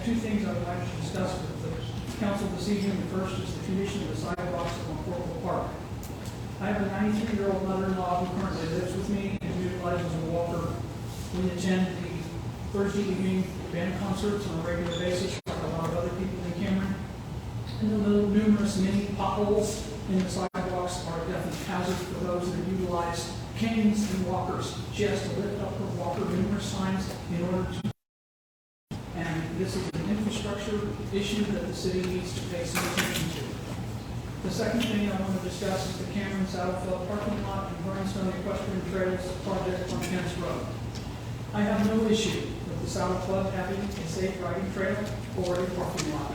two things I would like to discuss with the council this evening. The first is the condition of the sidewalks on Corporal Park. I have a 93-year-old mother-in-law who currently lives with me and utilizes a walker. We attend the Thursday evening band concerts on a regular basis, like a lot of other people in Cameron. And the numerous mini potholes in the sidewalks are a definite hazard for those that utilize canes and walkers. She has to lift up her walker numerous times in order to. And this is an infrastructure issue that the city needs to pay some attention to. The second thing I want to discuss is the Cameron Saddle Club parking lot and Burnstone Equestrian Trails project on Kent's Road. I have no issue with the Saddle Club having a safe riding trail or a parking lot.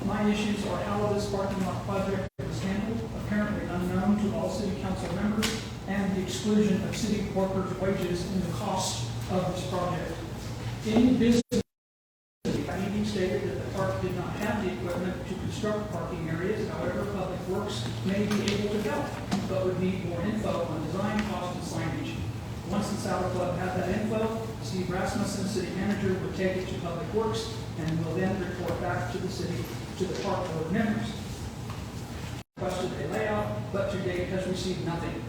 My issues are how this parking lot project was handled, apparently unknown to all city council members, and the exclusion of city workers' wages in the cost of this project. In business, he stated that the park did not have the equipment to construct parking areas. However, Public Works may be able to help, but would need more info on design, cost, and signage. Once the Saddle Club had that info, Steve Rasmussen, city manager, would take it to Public Works and will then report back to the city, to the park board members. Requested a layout, but to date has received nothing.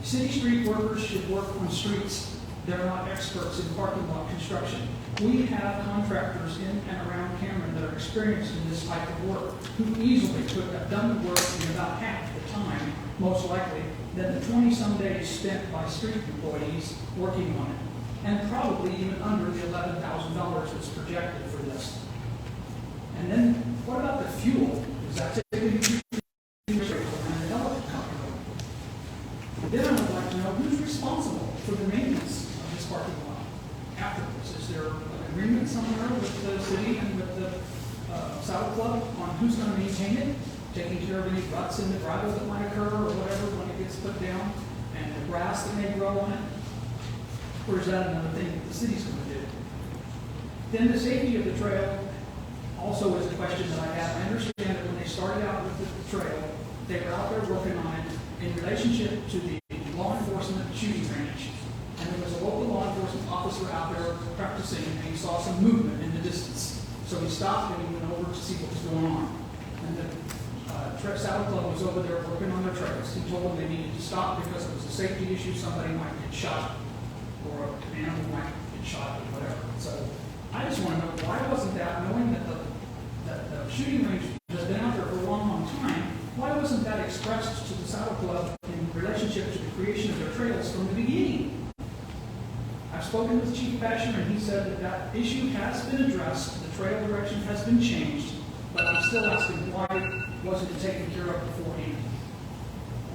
City street workers should work on streets. They're not experts in parking lot construction. We have contractors in and around Cameron that are experienced in this type of work, who easily could have done the work in about half the time, most likely, than the 20-some days spent by street employees working on it, and probably even under the $11,000 that's projected for this. And then, what about the fuel? Is that typically and the electric company? Then I would like to know who's responsible for the maintenance of this parking lot afterwards. Is there an agreement somewhere with the city and with the Saddle Club on who's going to maintain it, taking care of any ruts in the gravel that might occur or whatever when it gets put down, and the grass that may grow on it? Or is that another thing that the city's going to do? Then the safety of the trail also is a question that I have. I understand that when they started out with the trail, they were out there working on it in relationship to the law enforcement shooting range. And there was a local law enforcement officer out there practicing, and he saw some movement in the distance. So he stopped and he went over to see what was going on. And the Saddle Club was over there working on their trails. He told them they needed to stop because it was a safety issue. Somebody might get shot, or an animal might get shot, or whatever. So I just want to know, why wasn't that, knowing that the shooting range has been out there for a long, long time, why wasn't that expressed to the Saddle Club in relationship to the creation of their trails from the beginning? I've spoken with Chief Basher, and he said that that issue has been addressed, the trail direction has been changed, but I'm still asking why wasn't it taken care of beforehand?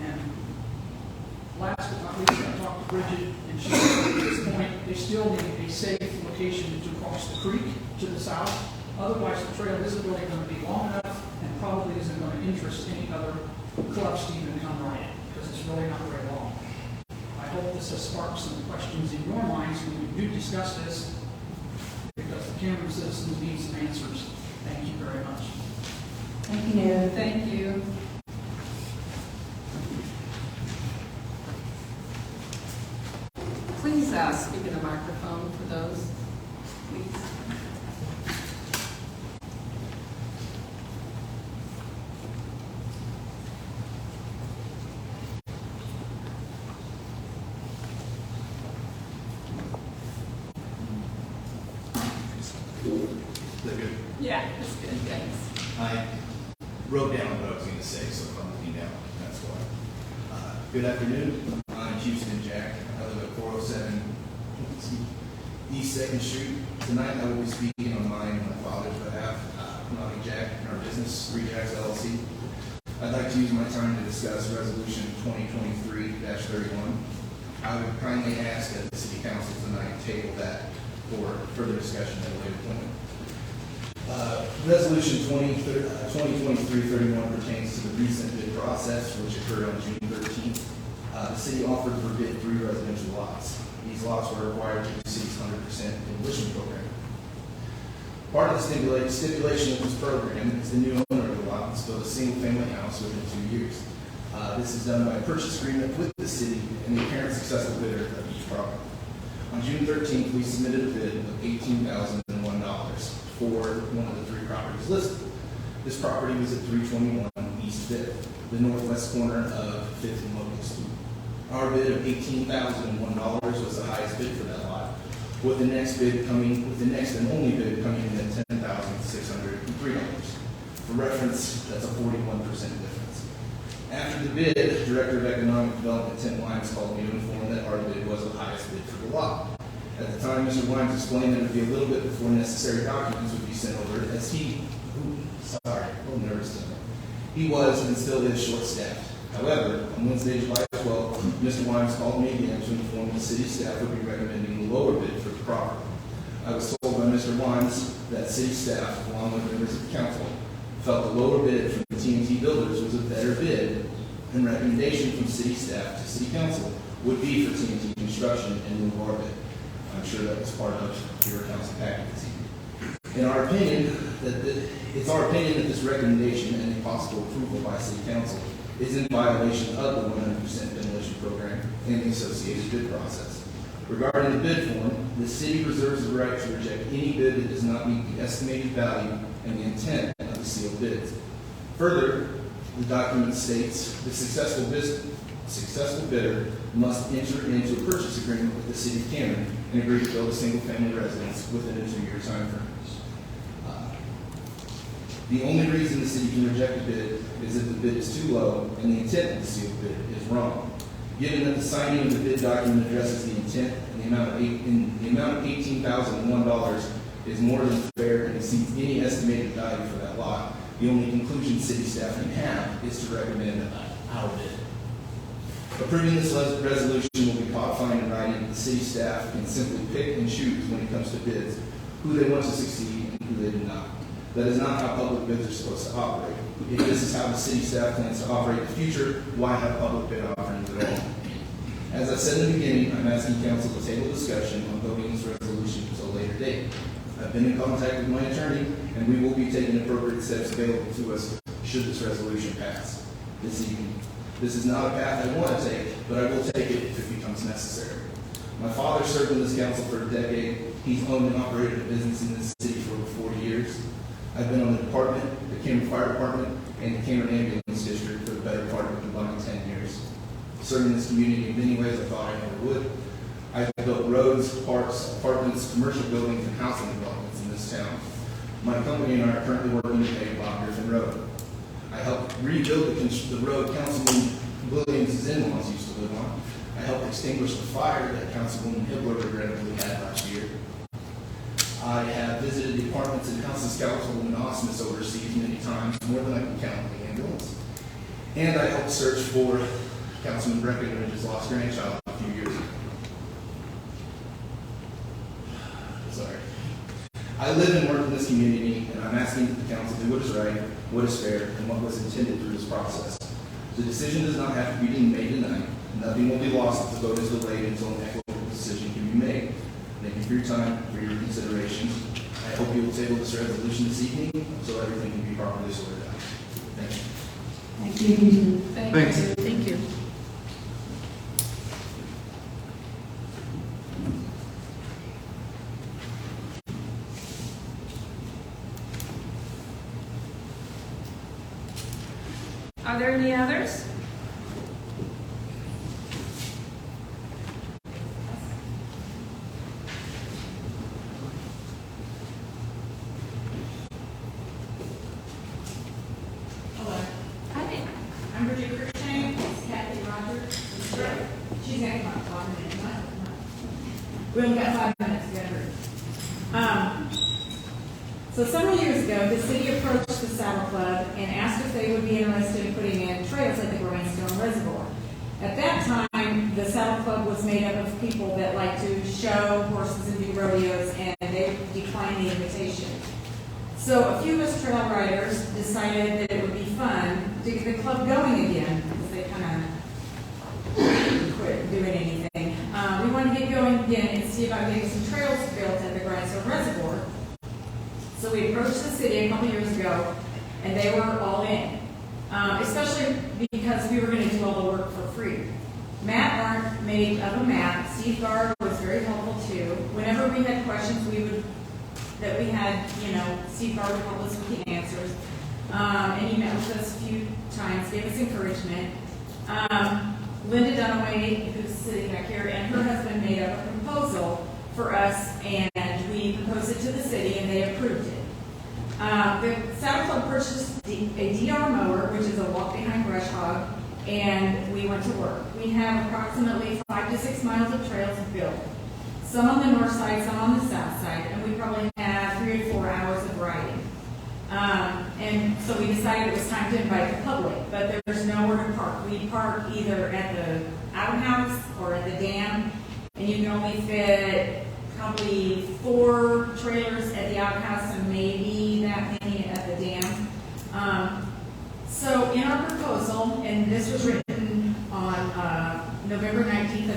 And last but not least, I talked to Bridget, and she said at this point they still need a safe location to cross the creek to the south. Otherwise, the trail isn't really going to be long enough and probably isn't going to interest any other clubs to even come right in, because it's really not very long. I hope this has sparked some questions in your minds when we do discuss this, because the Cameron citizens need some answers. Thank you very much. Thank you. Thank you. Please speak in the microphone for those, please. Is that good? Yeah, that's good. Thanks. I wrote down what I was going to say, so if I'm looking down, that's why. Good afternoon. I'm Houston Jack. I live at 407 East 2nd Street. Tonight I will be speaking on mine and my father's behalf, promoting Jack and our business, 3 Jacks LLC. I'd like to use my time to discuss Resolution 2023-31. I would kindly ask that the City Council tonight table that for further discussion at a later point. Resolution 2023-31 pertains to the recent bid process, which occurred on June 13th. The city offered for bid 3 residential lots. These lots were required to the city's 100% demolition program. Part of the stipulation of this program is the new owner of the lot must build a single-family house within 2 years. This is done by a purchase agreement with the city and the apparent successful bidder of each property. On June 13th, we submitted a bid of $18,001 for one of the three properties listed. This property was at 321 East 5th, the northwest corner of 5th and Locust. Our bid of $18,001 was the highest bid for that lot, with the next and only bid coming in at $10,603. For reference, that's a 41% difference. After the bid, Director of Economic Development Tim Wimes called me to inform that our bid was the highest bid for the lot. At the time, Mr. Wimes explained that it would be a little bit before necessary documents would be sent over, as he was and still is short-staffed. However, on Wednesday, July 12th, Mr. Wimes called me again to inform the city staff would be recommending the lower bid for the property. I was told by Mr. Wimes that city staff, along with members of the council, felt the lower bid from the TNT Builders was a better bid, and recommendation from city staff to city council would be for TNT Construction in lieu of our bid. I'm sure that was part of your council packet this evening. It's our opinion that this recommendation and the possible approval by city council is in violation of the 100% demolition program and the associated bid process. Regarding the bid form, the city reserves the right to reject any bid that does not meet the estimated value and the intent of the sealed bids. Further, the document states the successful bidder must enter into a purchase agreement with the city of Cameron and agree to build a single-family residence within a 2-year time frame. The only reason the city can reject a bid is if the bid is too low and the intent of the sealed bid is wrong. Given that the signing of the bid document addresses the intent and the amount of $18,001 is more than fair and exceeds any estimated value for that lot, the only conclusion city staff can have is to recommend our bid. Approving this resolution will be codified in writing that the city staff can simply pick and choose when it comes to bids who they want to succeed and who they do not. That is not how public bids are supposed to operate. If this is how the city staff plans to operate in the future, why have public bid offerings at all? As I said in the beginning, I'm asking council to table discussion on voting this resolution until a later date. I've been in contact with my attorney, and we will be taking appropriate steps available to us should this resolution pass this evening. This is not a path I want to take, but I will take it if it becomes necessary. My father served in this council for a decade. He's owned and operated a business in this city for over 40 years. I've been on the department, the Cameron Fire Department, and the Cameron Ambulance District for the better part of combined 10 years. Serving this community in many ways I thought I never would. I've built roads, parks, apartments, commercial buildings, and housing developments in this town. My company and I are currently working to pave Bob Griffin Road. I helped rebuild the road Councilman Williams' in-laws used to live on. I helped extinguish the fire that Councilwoman Hibbler regrettably had last year. I have visited the apartments and houses Councilwoman Osmus oversees many times, more than I can count in the ambulance. And I helped search for Councilman Breckenridge's lost grandchild a few years ago. Sorry. I live and work in this community, and I'm asking that the council do what is right, what is fair, and what was intended through this process. The decision does not have to be made tonight. Nothing will be lost if the vote is delayed until an equitable decision can be made. Thank you for your time, for your consideration. I hope you will table this resolution this evening so everything can be properly sorted out. Thank you. Thank you. Thank you. Thank you. Are there any others? Hello, Hi. I'm Bridget Cruikshank, it's Kathy Rogers. She's gonna come up 5 minutes. We only got 5 minutes together. So several years ago, the city approached the Saddle Club and asked if they would be interested in putting in trails at the Grindstone Reservoir. At that time, the Saddle Club was made up of people that like to show horses and do rodeos, and they declined the invitation. So a few of us trail riders decided that it would be fun to get the club going again, because they kind of quit doing anything. We wanted to get going again and see about getting some trails built at the Grindstone Reservoir. So we approached the city a couple years ago, and they were all in, especially because we were going to do all the work for free. Matt Arndt made up a map. Steve Gard was very helpful too. Whenever we had questions, we would that we had, Steve Barber help us with the answers. And he met with us a few times, gave us encouragement. Linda Dunaway, who's sitting back here, and her husband made up a proposal for us, and we proposed it to the city, and they approved it. The Saddle Club purchased a DR mower, which is a walk-behind brush hog, and we went to work. We have approximately 5 to 6 miles of trails to build. Some on the north side, some on the south side, and we probably have 3 to 4 hours of riding. And so we decided it was time to invite the public, but there's nowhere to park. We park either at the outhouse or at the dam, and you can only fit probably 4 trailers at the outhouse and maybe that many at the dam. So in our proposal, and this was written on November 19th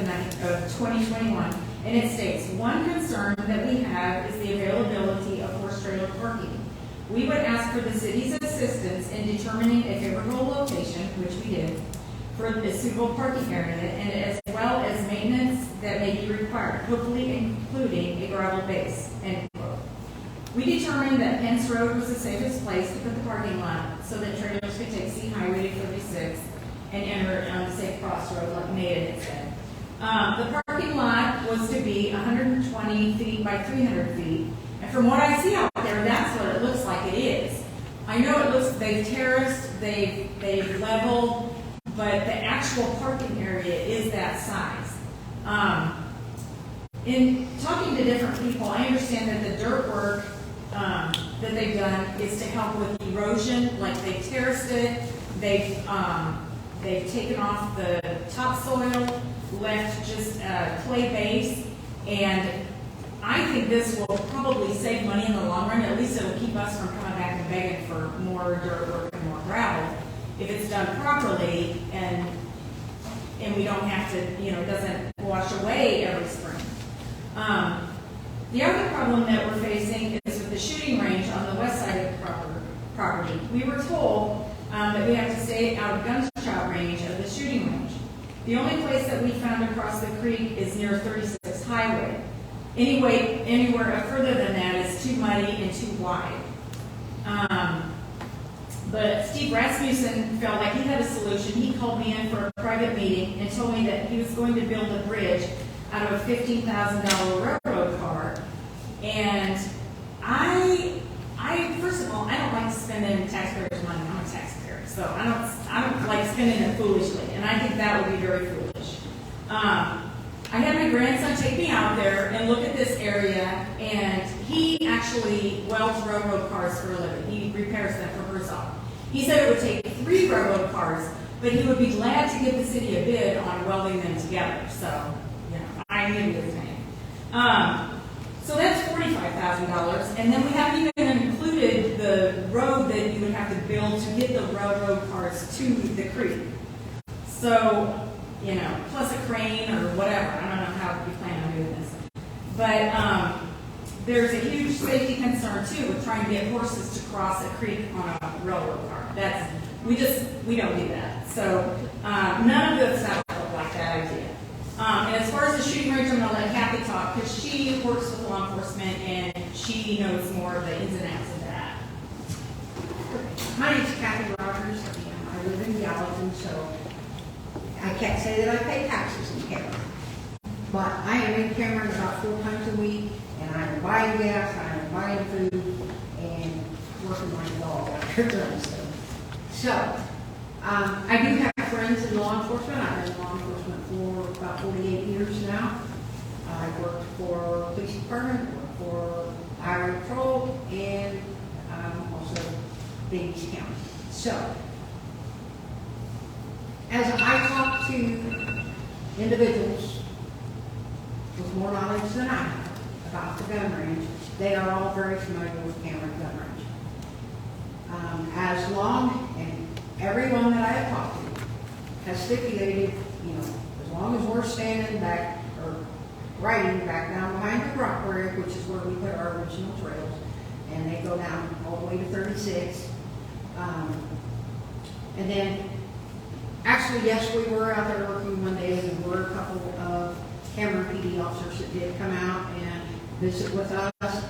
of 2021, and it states, one concern that we have is the availability of horse trailer parking. We would ask for the city's assistance in determining a favorable location, which we did, for a suitable parking area, and as well as maintenance that may be required, hopefully including a gravel base, end quote. We determined that Pence Road was the safest place to put the parking lot so that trailers could take C Highway 36 and enter on the safe crossroad like Nate had said. The parking lot was to be 120 feet by 300 feet. And from what I see out there, that's what it looks like it is. I know it looks, they've terraced, they've leveled, but the actual parking area is that size. In talking to different people, I understand that the dirt work that they've done is to help with erosion, like they've terraced it, they've taken off the topsoil, left just a clay base, and I think this will probably save money in the long run. At least it'll keep us from coming back and begging for more dirt work and more gravel if it's done properly, and we don't have to, it doesn't wash away every spring. The other problem that we're facing is with the shooting range on the west side of the property. We were told that we have to stay out of gunshot range of the shooting range. The only place that we found across the creek is near 36 Highway. Anywhere further than that is too muddy and too wide. But Steve Rasmussen felt like he had a solution. He called me in for a private meeting and told me that he was going to build a bridge out of a $15,000 railroad car. And I first of all, I don't like spending taxpayers' money. I'm a taxpayer, so I don't like spending it foolishly, and I think that would be very foolish. I had my grandson take me out there and look at this area, and he actually welds railroad cars for a living. He repairs them for Herzog. He said it would take 3 railroad cars, but he would be glad to give the city a bid on welding them together. So, I knew his name. So that's $45,000, and then we haven't even included the road that you would have to build to get the railroad cars to the creek. So, plus a crane or whatever. I don't know how you plan on doing this. But there's a huge safety concern too with trying to get horses to cross a creek on a railroad car. We don't do that. So none of this sounds like that idea. And as far as the shooting range, I'm going to let Kathy talk because she works with law enforcement and she knows more of the ins and outs of that. My name is Kathy Rogers, and I live in Gallatin, so I can't say that I pay taxes in Cameron. But I am in Cameron about 4 times a week, and I am buying gas, I am buying food, and working my dog out here. So, I do have friends in law enforcement. I've been in law enforcement for about 48 years now. I worked for police department, worked for highway patrol, and also Davies County. So, as I talk to individuals with more knowledge than I have about the gun range, they are all very familiar with Cameron gun range. As long, and everyone that I have talked to has stipulated, as long as we're standing back, or riding back down behind the rock quarry, which is where we put our original trails, and they go down all the way to 36. And then, actually, yes, we were out there working one day, and there were a couple of Cameron PD officers that did come out and visit with us,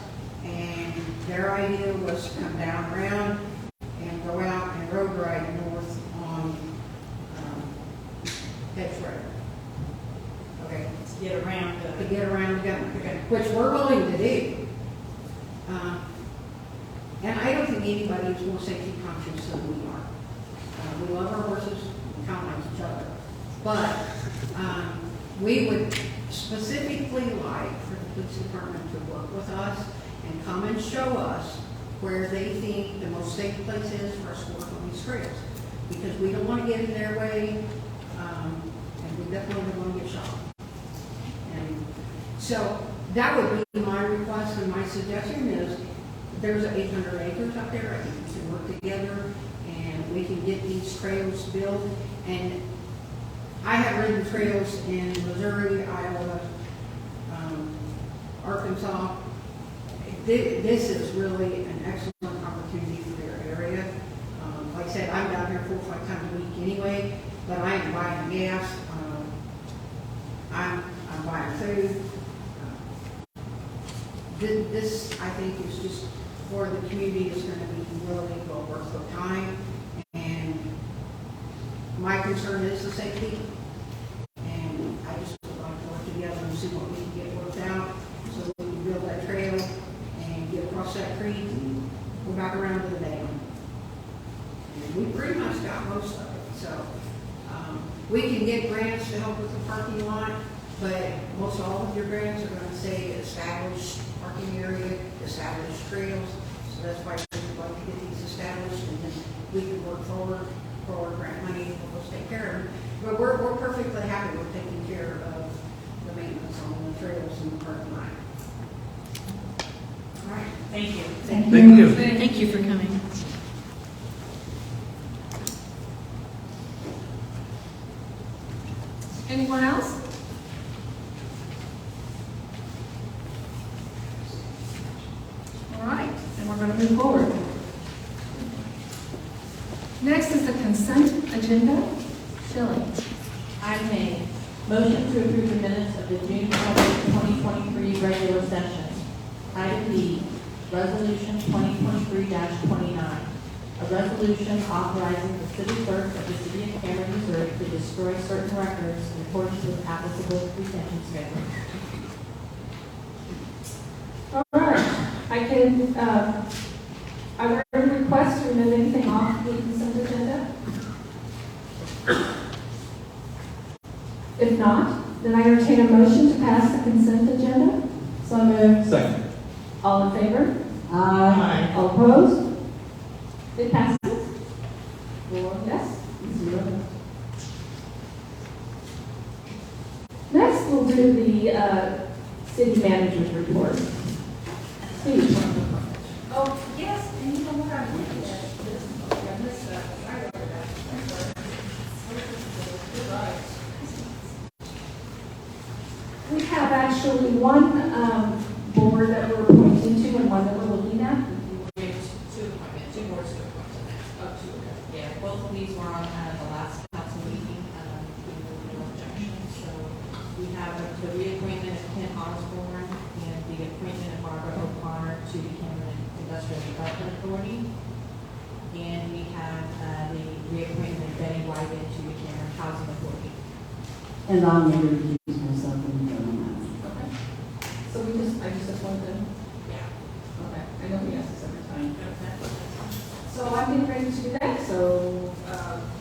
and their idea was to come down around and go out and road ride north on Hedge Road. Okay, To get around to get around the government, which we're willing to do. And I don't think anybody is more safety conscious than we are. We love our horses, we kind of like each other. But we would specifically like for the police department to work with us and come and show us where they think the most safe place is for us to work on these trails. Because we don't want to get in their way, and we definitely don't want to get shot. And so that would be my request, and my suggestion is, there's 800 acres up there, I think we can work together, and we can get these trails built. And I have ridden trails in Missouri, Iowa, Arkansas. This is really an excellent opportunity for their area. Like I said, I'm down here 4 or 5 times a week anyway, but I am buying gas, I'm buying food. This, I think, is just for the community is going to be really well worth the time. And my concern is the safety. And I just would like to work together and see what we can get worked out so we can build that trail and get across that creek and go back around to the dam. And we pretty much got most of it. So we can get grants to help with the parking lot, but most all of your grants are going to say established parking area, established trails. So that's why we'd like to get these established, and then we can work forward for our grant money to help us take care of them. But we're perfectly happy with taking care of the maintenance on the trails and the parking lot. All right. Thank you. Thank you. Thank you for coming. Anyone else? All right, and we're going to move forward. Next is the consent agenda. Shelley. Item A, motion to approve the minutes of the June 2023 regular session. Item B, resolution 2023-29. A resolution authorizing the city clerk of the city of Cameron, Missouri to destroy certain records in accordance with applicable retention schedule. All right, are there any requests to remove anything off the consent agenda? If not, then I entertain a motion to pass the consent agenda. So moved. Second. All in favor? Aye. All opposed? It passes. 4 yes, 0 no. Next, we'll do the city manager's report. Steve. Oh, yes, and you know what I looked at? I missed that. I wrote that. We have actually one board that we're appointing to and one that we're looking at. We have two boards to appoint tonight. Oh, two, okay. Yeah, both of these were on the last council meeting. We moved no objection. So we have the reappointment of Ken Osborne and the appointment of Barbara O'Connor to the Cameron Industrial Development Authority. And we have the reappointment of Betty Wyden to the Cameron Housing Authority. And I'll never accuse myself of doing Okay. So I just appoint them? Yeah. Okay. I know we ask this every time. So I'm getting ready to do that, so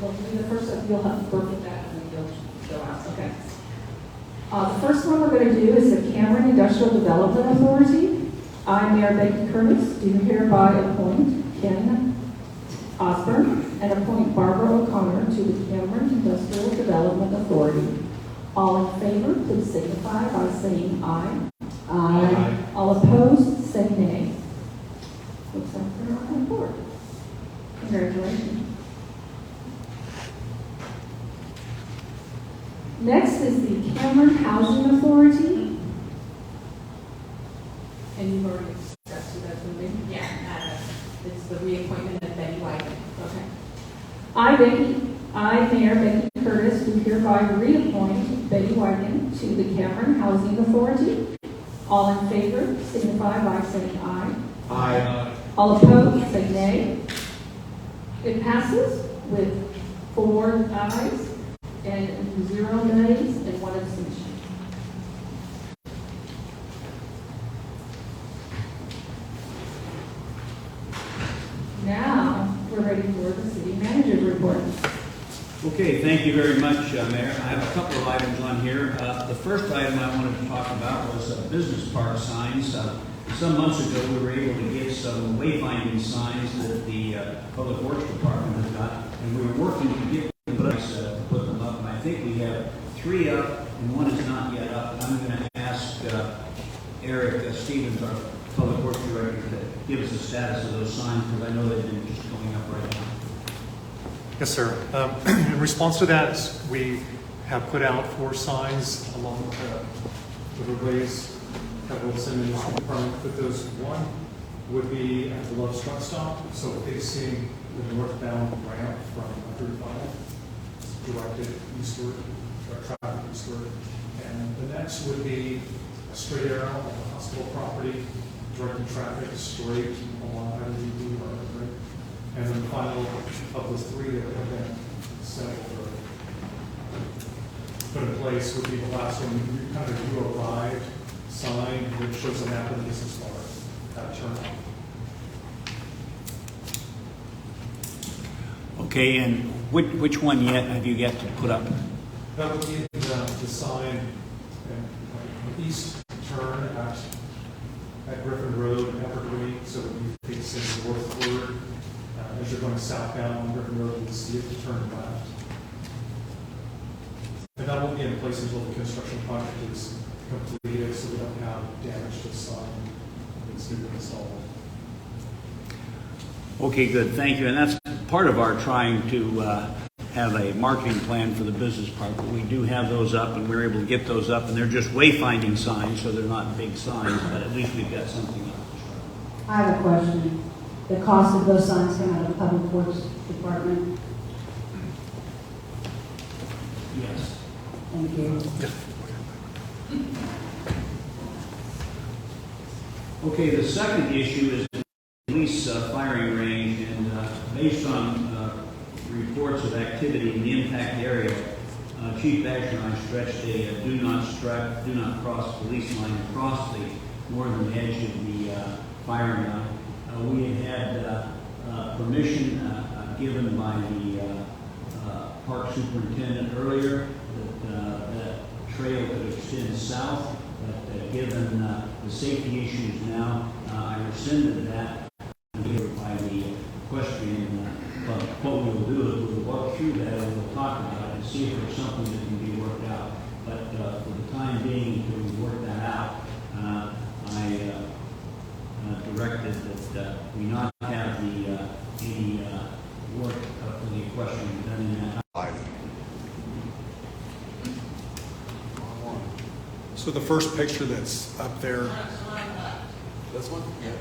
we'll do the first, you'll have to work with that and then you'll go out, okay. The first one we're going to do is the Cameron Industrial Development Authority. I, Mayor Becky Curtis, do hereby appoint Ken Osborne and appoint Barbara O'Connor to the Cameron Industrial Development Authority. All in favor, please signify by saying aye. Aye. All opposed, say nay. Looks like they're all on board. Congratulations. Next is the Cameron Housing Authority. And you've already discussed who that's going to be? Yeah, it's the reappointment of Betty Wyden. Okay. I, Mayor Becky Curtis, do hereby reappoint Betty Wyden to the Cameron Housing Authority. All in favor, signify by saying aye. Aye. All opposed, say nay. It passes with 4 ayes and 0 nays and 1 abstention. Now, we're ready for the city manager's report. Okay, thank you very much, Mayor. I have a couple of items on here. The first item I wanted to talk about was business park signs. Some months ago, we were able to get some wayfinding signs that the Public Works Department has got, and we were working to get them to put them up. And I think we have 3 up, and 1 is not yet up. I'm going to ask Eric Stevens, our Public Works Director, to give us the status of those signs, because I know they've been just going up right now. Yes, sir. In response to that, we have put out 4 signs along the roadways that will send in the department. But those, one would be at the Love's Truck Stop, so facing the northbound ramp from 35, directed eastward, or traffic eastward. And the next would be a straight arrow on the hospital property, directing traffic straight along IWD or right. And then the final of the 3 that have been settled or put in place would be the last one. You kind of you arrived sign which shows a map of the business bar turn on. Okay, and which one yet have you yet to put up? That would be the sign on the east turn at Griffin Road and Evergreen, so it would be facing northward. As you're going southbound on Griffin Road, you'll see it turn left. And that won't be in place until the construction project is completed, so we don't have damage to the sign. It's to be installed. Okay, good, thank you. And that's part of our trying to have a marketing plan for the business park. But we do have those up, and we're able to get those up, and they're just wayfinding signs, so they're not big signs, but at least we've got something up. I have a question. The cost of those signs come out of the Public Works Department? Yes. Thank you. Okay, the second issue is the police firing range, and based on reports of activity in the impact area, Chief Asher and I stretched a do not cross police line across the northern edge of the firing line. We had permission given by the park superintendent earlier that that trail could extend south, but given the safety issues now, I rescinded that by the equestrian club. What we'll do is we'll walk through that and we'll talk about it and see if there's something that can be worked out. But for the time being, until we work that out, I directed that we not have any work for the equestrian done in that. So the first picture that's up there, This one? Yeah.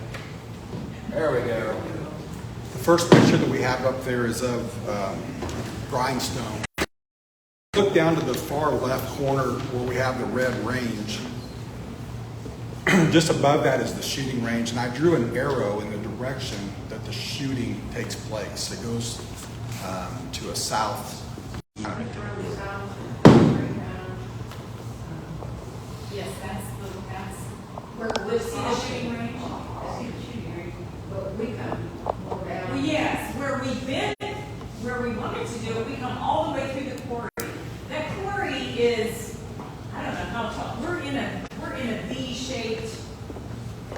There we go. the first picture that we have up there is of Grindstone. Look down to the far left corner where we have the red range. Just above that is the shooting range, and I drew an arrow in the direction that the shooting takes place. It goes to a south. Yes, that's we'll see the shooting range. But we come more down. Well, yes, where we've been, where we wanted to do it, we come all the way through the quarry. That quarry is, I don't know how tall, we're in a V-shaped,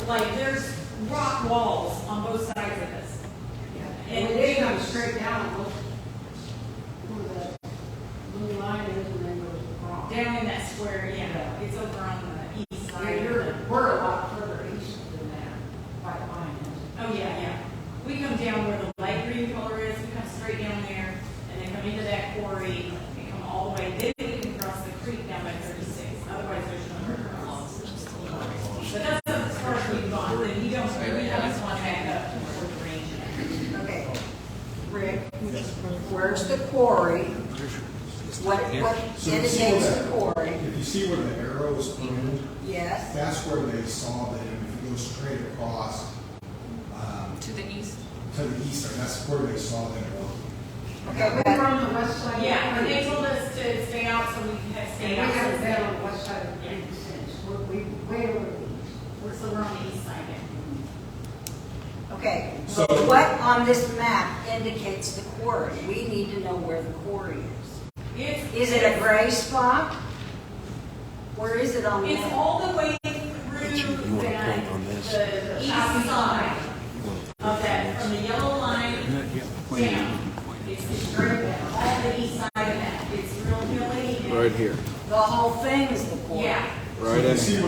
like there's rock walls on both sides of us. And they come straight down, look where the blue line is, and then goes across. Down in that square, yeah, it's over on the east side. We're a lot further east than that, White Pine is. Oh, yeah, yeah. We come down where the light green color is, we come straight down there, and then come into that quarry, and come all the way, then we can cross the creek down by 36, otherwise there's no river cross. But that's as far as we've gone, then we haven't gone back up toward the range. Okay. Rick, where's the quarry? What indicates the quarry? If you see where the arrow is pointed, Yes. that's where they saw that if you go straight across, To the east. to the eastern, that's where they saw them working. Okay, we're on the west side. Yeah, and they told us to stay out, so we had We stayed out. haven't been on the west side of the creek since. We way over the east. So we're on the east side. Okay, So- so what on this map indicates the quarry? We need to know where the quarry is. Is it a gray spot? Where is it on the It's map? all the way through the east side of that, from the yellow line down. It's straight down, all the east side of that. It's real hilly. and- Right here. The whole thing is the quarry? Yeah. Right in here.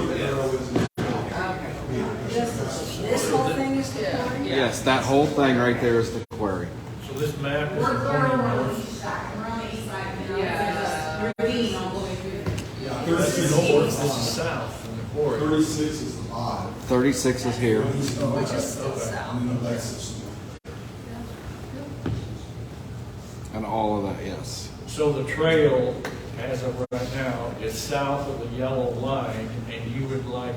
This whole thing is the quarry? Yes, that whole thing right there is the quarry. So this map is We're clear pointing on the north. east side. We're on the east side now. Yeah. There's a ravine all the way through. That's the north, this is south from the quarry. 36 is the bottom. 36 is here. Which is south. And all of that, yes. So the trail, as of right now, is south of the yellow line, and you would like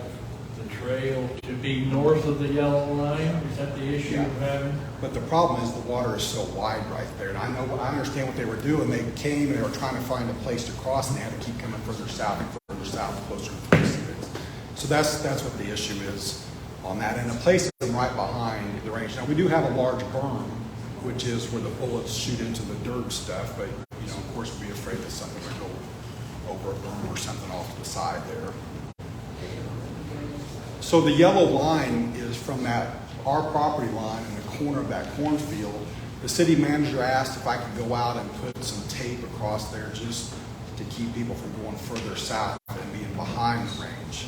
the trail to be north of the yellow line? Is that the issue you're having? But the problem is the water is so wide right there, and I understand what they were doing. They came and they were trying to find a place to cross, and they had to keep coming further south, closer to 36. So that's what the issue is on that, and a place right behind the range. Now, we do have a large berm, which is where the bullets shoot into the dirt stuff, but, of course, we'd be afraid that something would go over a berm or something off to the side there. So the yellow line is from our property line in the corner of that cornfield. The city manager asked if I could go out and put some tape across there just to keep people from going further south and being behind the range.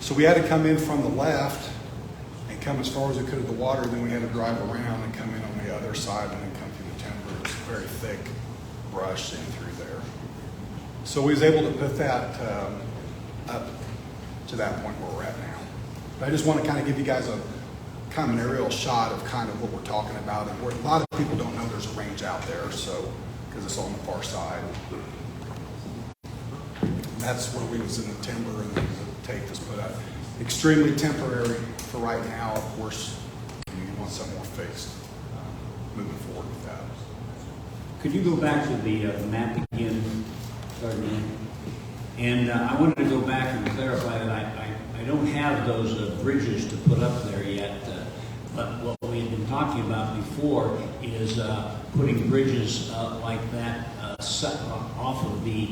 So we had to come in from the left and come as far as we could at the water, then we had to drive around and come in on the other side and then come through the timber. It's very thick brush in through there. So we was able to put that up to that point where we're at now. But I just want to kind of give you guys a kind of an aerial shot of kind of what we're talking about. And where a lot of people don't know there's a range out there, so because it's on the far side. And that's where we was in the timber and the tape was put up. Extremely temporary for right now. Of course, you want something more fixed moving forward with that. Could you go back to the map again? And I wanted to go back and clarify that I don't have those bridges to put up there yet. But what we had been talking about before is putting bridges like that off of the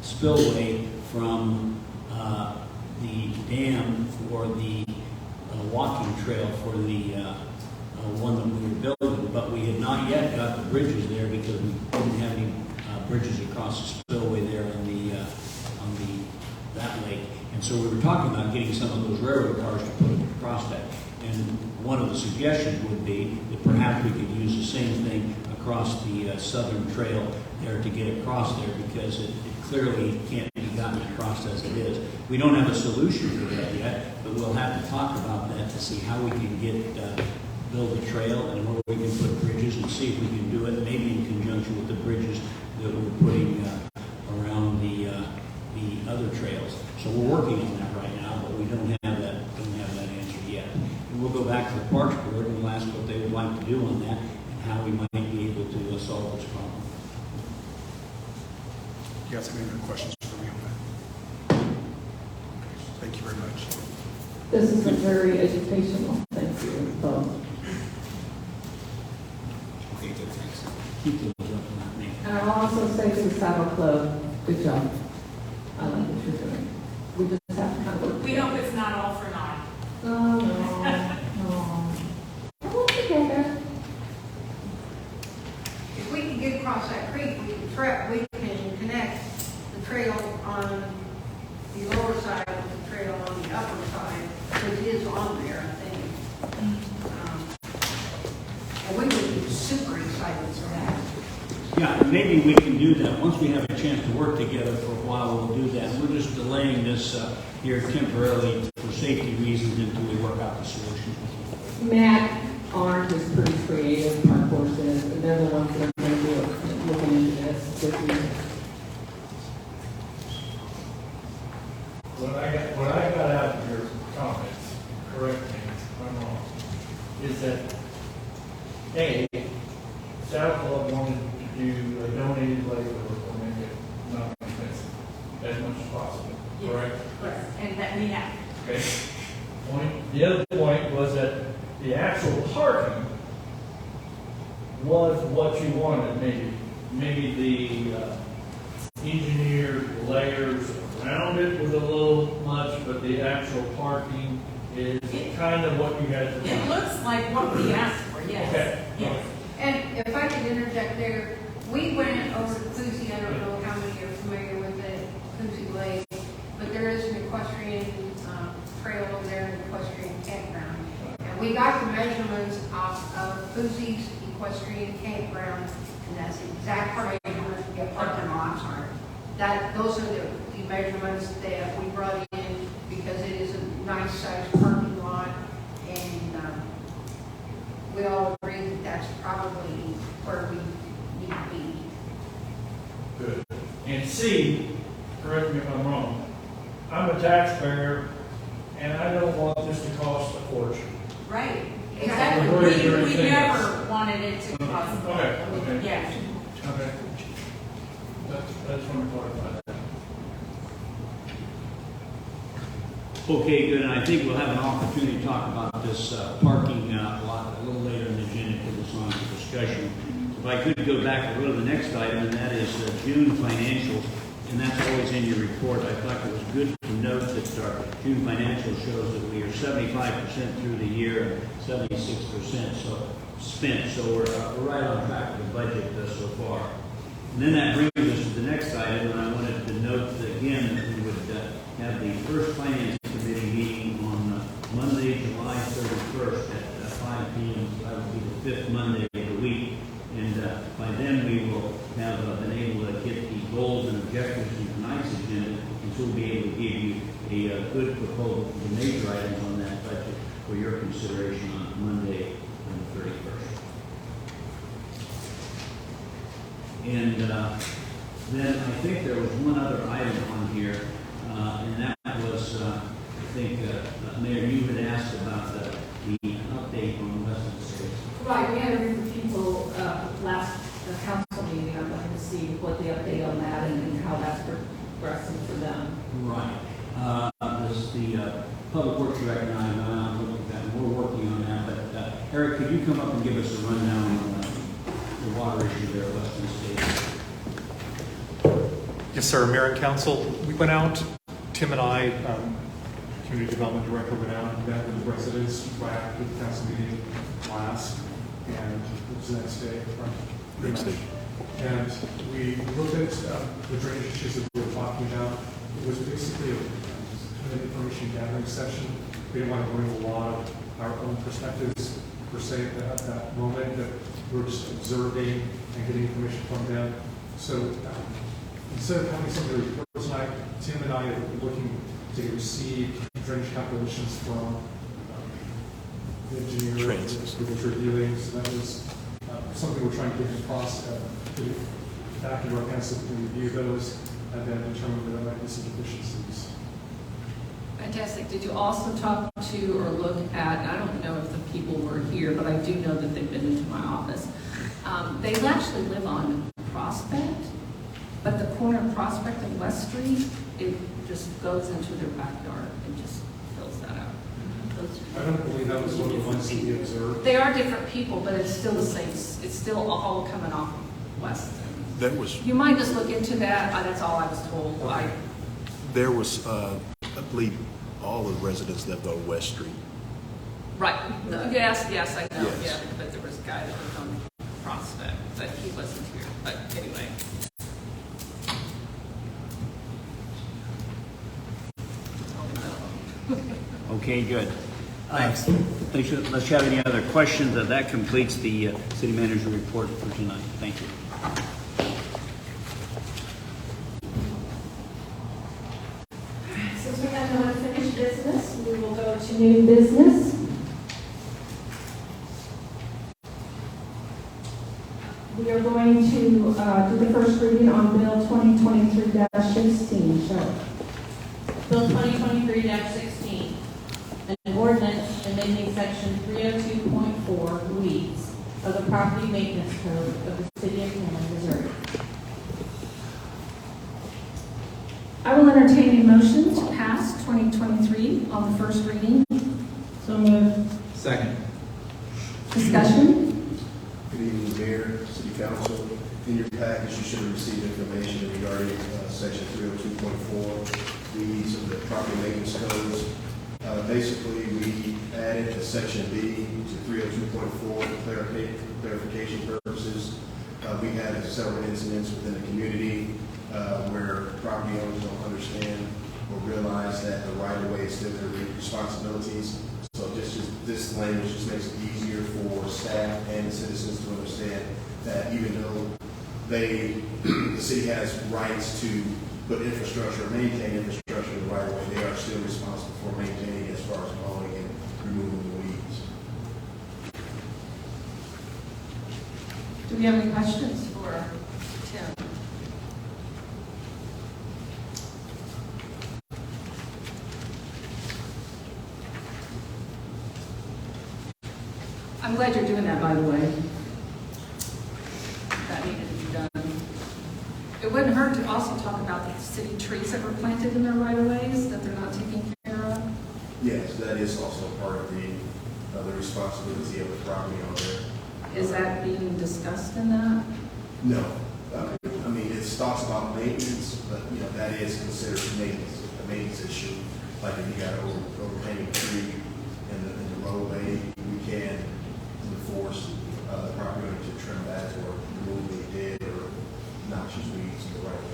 spillway from the dam for the walking trail for the one that we were building. But we had not yet got the bridges there because we didn't have any bridges across the spillway there on that lake. And so we were talking about getting some of those railroad cars to put across that. And one of the suggestions would be that perhaps we could use the same thing across the southern trail there to get across there, because it clearly can't be gotten across as it is. We don't have a solution for that yet, but we'll have to talk about that to see how we can build a trail and where we can put bridges, and see if we can do it maybe in conjunction with the bridges that we're putting around the other trails. So we're working on that right now, but we don't have that answer yet. And we'll go back to the Parks Board and we'll ask what they would like to do on that and how we might be able to solve this problem. You guys have any other questions for me on that? Thank you very much. This is a very educational, thank you. Keep those up on that name. And I'll also say to the Saddle Club, good job. I like what you're doing. We just have to kind of work. We hope it's not all for naught. No. Come on together. If we can get across that creek, we can connect the trail on the lower side with the trail on the upper side, which is on there, I think. And we would be super excited for that. Yeah, maybe we can do that. Once we have a chance to work together for a while, we'll do that. We're just delaying this here temporarily for safety reasons until we work out the solution. Matt Arndt is pretty creative, Park Board is, and they're the ones that are going to be looking into this with you. What I got out of your comments, correct me if I'm wrong, is that South Club wanted to do a donated labor or make it not expensive, as much as possible, correct? Correct. And that we have. Okay. The other point was that the actual parking was what you wanted, maybe the engineered layers around it was a little much, but the actual parking is kind of what you had to do. It looks like what we asked for, yes. Okay. Yes. And if I could interject there, we went over to Cousy, I don't know how many are familiar with it, Cousy Lake, but there is an equestrian trail over there, an equestrian campground. And we got the measurements of Cousy's equestrian campground, and that's the exact measurement, yeah, parking lots are. Those are the measurements that we brought in because it is a nice sized parking lot, and we all agree that that's probably where we need to be. Good. And C, correct me if I'm wrong, I'm a taxpayer and I don't want this to cost a fortune. Right. Exactly. Exactly. We never wanted it to cost. Okay. Yeah. Okay. That's want to clarify that. Okay, good, and I think we'll have an opportunity to talk about this parking lot a little later in the agenda for this on for discussion. If I could go back a little to the next item, and that is June financials, and that's always in your report. I thought it was good to note that our June financial shows that we are 75% through the year, 76% spent, so we're right on track with the budget so far. And then that brings us to the next item, and I wanted to note that, again, that we would have the first Finance Committee meeting on Monday, July 31st at 5 p.m. So that will be the fifth Monday of the week. And by then we will have been able to get the goals and objectives in tonight's agenda, and so we'll be able to give you a good proposal for the major items on that budget for your consideration on Monday, on the 31st. And then I think there was one other item on here, and that was, I think, Mayor, you had asked about the update on Western States. Right, we had a group of people last council meeting. I wanted to see what the update on that and how that's progressing for them. Right. The Public Works Director and I are looking at that, and we're working on that. But Eric, could you come up and give us a rundown on the water issue there at Western States? Yes, sir. Mayor and Council, we went out, Tim and I, Community Development Director, went out and met with the residents right after the council meeting last, and it was the next day, pretty much. And we looked at the drainage issues that we were talking about. It was basically an information gathering session. We didn't want to bring a lot of our own perspectives per se at that moment, but we were just observing and getting information from them. So instead of having somebody report tonight, Tim and I are looking to receive drainage calculations from the engineer who was reviewing. So that was something we're trying to get across back into our hands so we can review those and then determine whether there might be some deficiencies. Fantastic. Did you also talk to or look at, I don't know if the people were here, but I do know that they've been into my office. They actually live on Prospect, but the corner of Prospect and West Street, it just goes into their backyard and just fills that out. I don't believe that was one of the ones that we observed. They are different people, but it's still the same. It's still all coming off West. That was, You might just look into that. That's all I was told. there was, I believe, all the residents lived on West Street. Right. Yes, I know. Yes. Yeah, but there was a guy that lived on Prospect, but he wasn't here. But anyway. Okay, good. Thanks. Unless you have any other questions, that completes the city manager report for tonight. Thank you. Since we have no unfinished business, we will go to new business. We are going to do the first reading on Bill 2023-16. Shelley. Bill 2023-16, an ordinance amending section 302.4 weeds of the Property Maintenance Code of the City of Cameron, Missouri. I will entertain a motion to pass 2023 on the first reading. So moved. Second. Discussion? Good evening, Mayor, City Council. In your package, you should have received information regarding Section 302.4, these of the property maintenance codes. Basically, we added a Section B to 302.4 for clarification purposes. We had several incidents within the community where property owners don't understand or realize that the right-of-way is still their responsibilities. So this language just makes it easier for staff and the citizens to understand that even though the city has rights to put infrastructure, maintain infrastructure in the right of way, they are still responsible for maintaining as far as mowing and removing the weeds. Do we have any questions for Tim? I'm glad you're doing that, by the way. That needed to be done. It wouldn't hurt to also talk about the city trees that were planted in their right-of-ways that they're not taking care of. Yes, that is also part of the responsibility of the property owner. Is that being discussed in that? No. I mean, it talks about maintenance, but, that is considered maintenance, a maintenance issue. Like if you got an overhanging tree in the roadway, we can enforce the property owner to trim back or remove the dead or noxious weeds in the right way.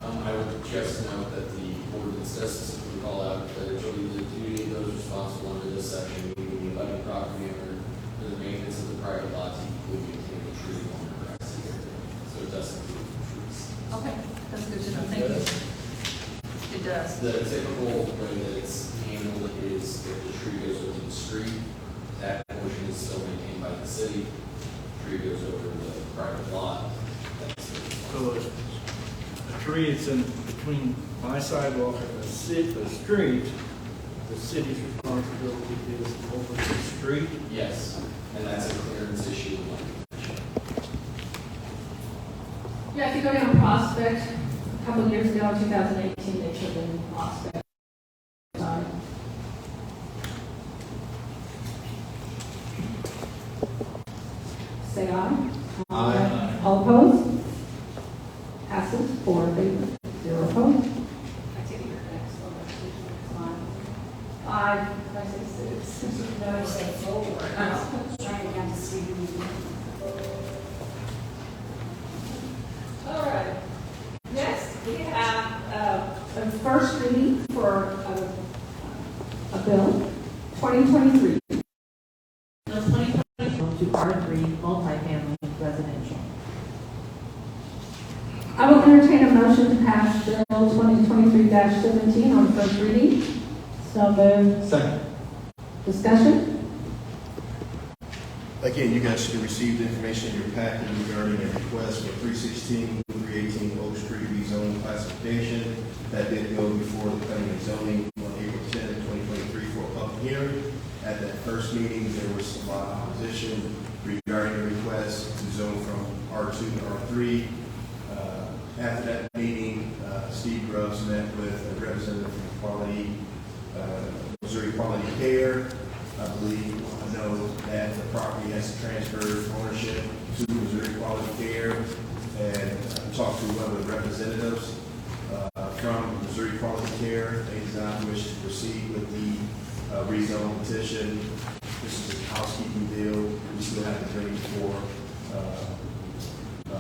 I would just note that the ordinance does specifically call out that it shall be the duty of those responsible under this section, meaning the abutting property owner, for the maintenance of the private lot to include maintaining the tree along the grassy area. So it does include trees. Okay, that's good to know. Thank you. It does. The typical way that it's handled is if the tree goes over the street, that portion is still maintained by the city. Tree goes over the private lot. So a tree is in between my sidewalk and the street, the city's responsibility is over the street? Yes, and that's a clearance issue. Yeah, if you go down Prospect, a couple of years ago, 2018, they took in Prospect. Say aye. Aye. All opposed? Passes 4 in favor, 0 opposed. I take your next one. 5, did I say 6? No, you say forward. I was trying to get to see who. All right. Next, we have a first reading for a bill, 2023. Bill 2023 to R3 multifamily residential. I will entertain a motion to pass Bill 2023-17 on first reading. So moved. Second. Discussion? Again, you guys should have received information in your packet regarding a request for 316, 318 Oak Street rezone classification. That did go before the planning and zoning on April 10, 2023 for a public hearing. At that first meeting, there was a lot of opposition regarding the request to zone from R2 to R3. After that meeting, Steve Grubbs met with a representative from Missouri Quality Care. I know that the property has transferred ownership to Missouri Quality Care, and I talked to one of the representatives from Missouri Quality Care. They did not wish to proceed with the rezone petition. This is a housekeeping deal. We still have to bring it before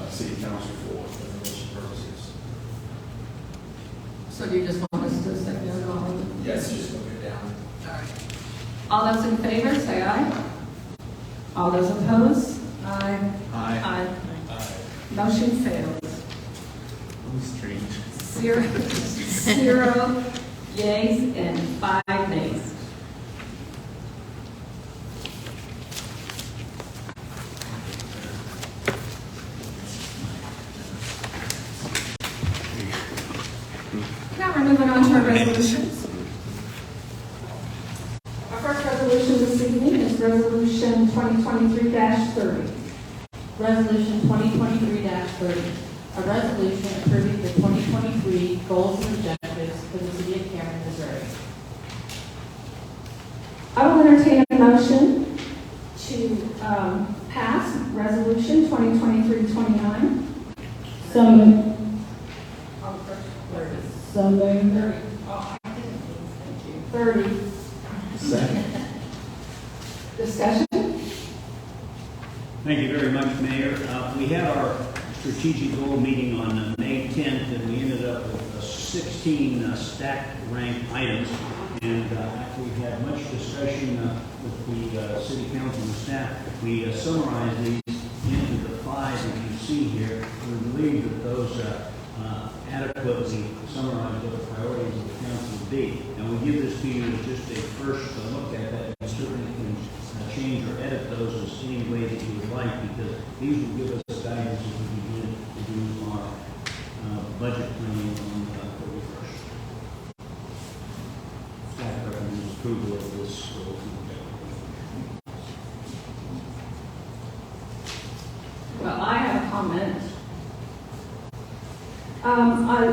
City Council for information purposes. So do you just want us to set down all of them? Yes, just move it down. All right. All those in favor, say aye. All those opposed? Aye. Aye. Aye. Motion fails. Strange. 0 yeas and 5 nays. Now we're moving on to our resolutions. Our first resolution this evening is is Resolution 2023-30. Resolution 2023-30, a resolution approving the 2023 goals and objectives for the city of Cameron, Missouri. I will entertain a motion to pass Resolution 2023-29. So moved. So moved. 30. Second. Discussion? Thank you very much, Mayor. We had our strategic goal meeting on May 10th, and we ended up with 16 stacked rank items. And after we had much discussion with the city council and staff, we summarized these into the 5 that you see here. We believe that those adequately summarize what the priorities of the council would be. And we give this to you as just a first look at that. You certainly can change or edit those in any way that you would like, because these will give us guidance as we begin to do our budget planning on the 31st. Staff recommends approval of this. Well, I have a comment.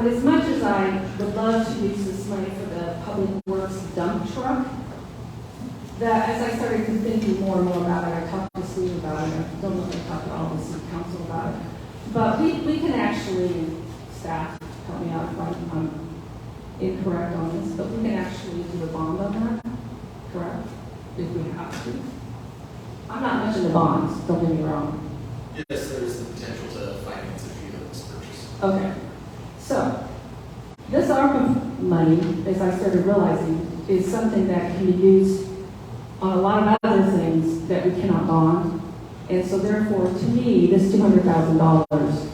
As much as I would love to use this money for the public works dump truck, that as I started thinking more and more about it, I talked to Steve about it, I don't know if I talked to all the city council about it, but we can actually, staff, help me out if I'm incorrect on this, but we can actually do a bond on that, correct? If we have to. I'm not much into bonds, don't get me wrong. Yes, there is the potential to finance a few of this purchase. Okay, so this ARPA money, as I started realizing, is something that can be used on a lot of other things that we cannot bond. And so therefore, to me, this $200,000,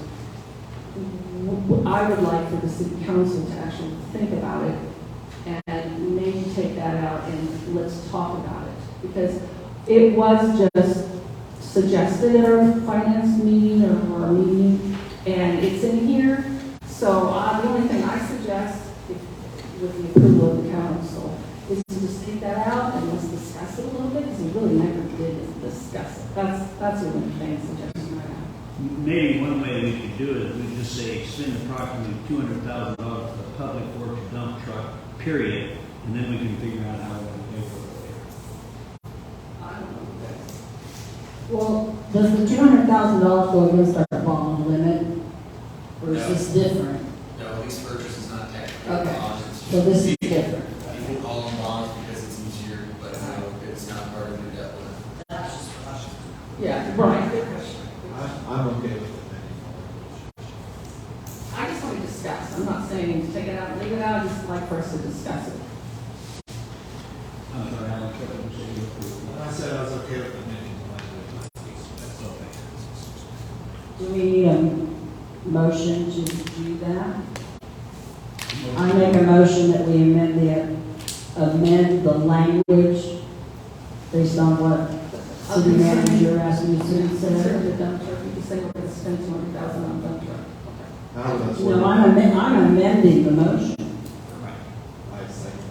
I would like for the city council to actually think about it and maybe take that out and let's talk about it. Because it was just suggested at our finance meeting or our meeting, and it's in here. So the only thing I suggest, with the approval of the council, is to just take that out and let's discuss it a little bit, because we really never did discuss it. That's the only thing suggestion I have. Maybe one way we could do it, we just say expend approximately $200,000 for the public works dump truck, period, and then we can figure out how we're going to pay for it later. I don't know, guys. Well, does the $200,000 go against our bond limit? Or is No. this different? No, lease purchase is not technically Okay. bonds. So this is different. People call them bonds because it's easier, but no, it's not part of your debt limit. Yeah, right. I'm okay with it. I just want to discuss. I'm not saying to take it out, leave it out, I just like for us to discuss it. I'm sorry, Alan, what did you say you approved? I said I was okay with the minimum language. That's okay. Do we need a motion to do that? I make a motion that we amend the language based on what city manager asked me to Consider say. the dump truck, you can say we're going to spend $200,000 on dump truck. No, I'm amending the motion, I second.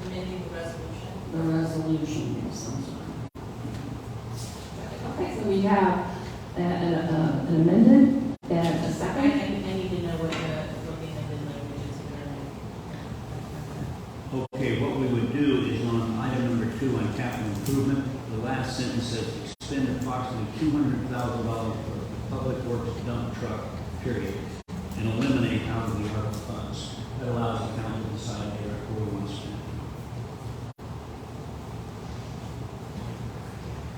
Amending the resolution. the resolution. Yes, I'm sorry. Okay, so we have an amendment and a second. I need to know what the amended language is. Okay, what we would do is on item number 2 on capital improvement, the last sentence says expend approximately $200,000 for the public works dump truck, period, and eliminate out of the ARPA funds. That allows the council to decide where we want to spend.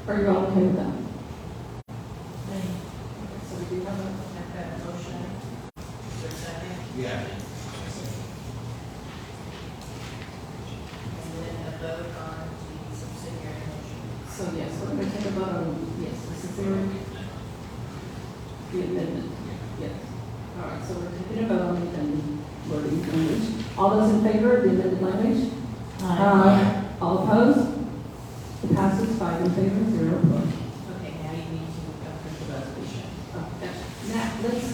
Are you all okay with that? So we do have a motion. Is there a second? Yeah. And then a vote on the subsidiary motion. So yes, we're going to take a vote on, yes, this is the amendment. Yes. All right, so we're taking a vote on the amended wording language. All those in favor of the amended language? Aye. All opposed? It passes 5 in favor, 0 opposed. Okay, now you need to approve the resolution. Now, let's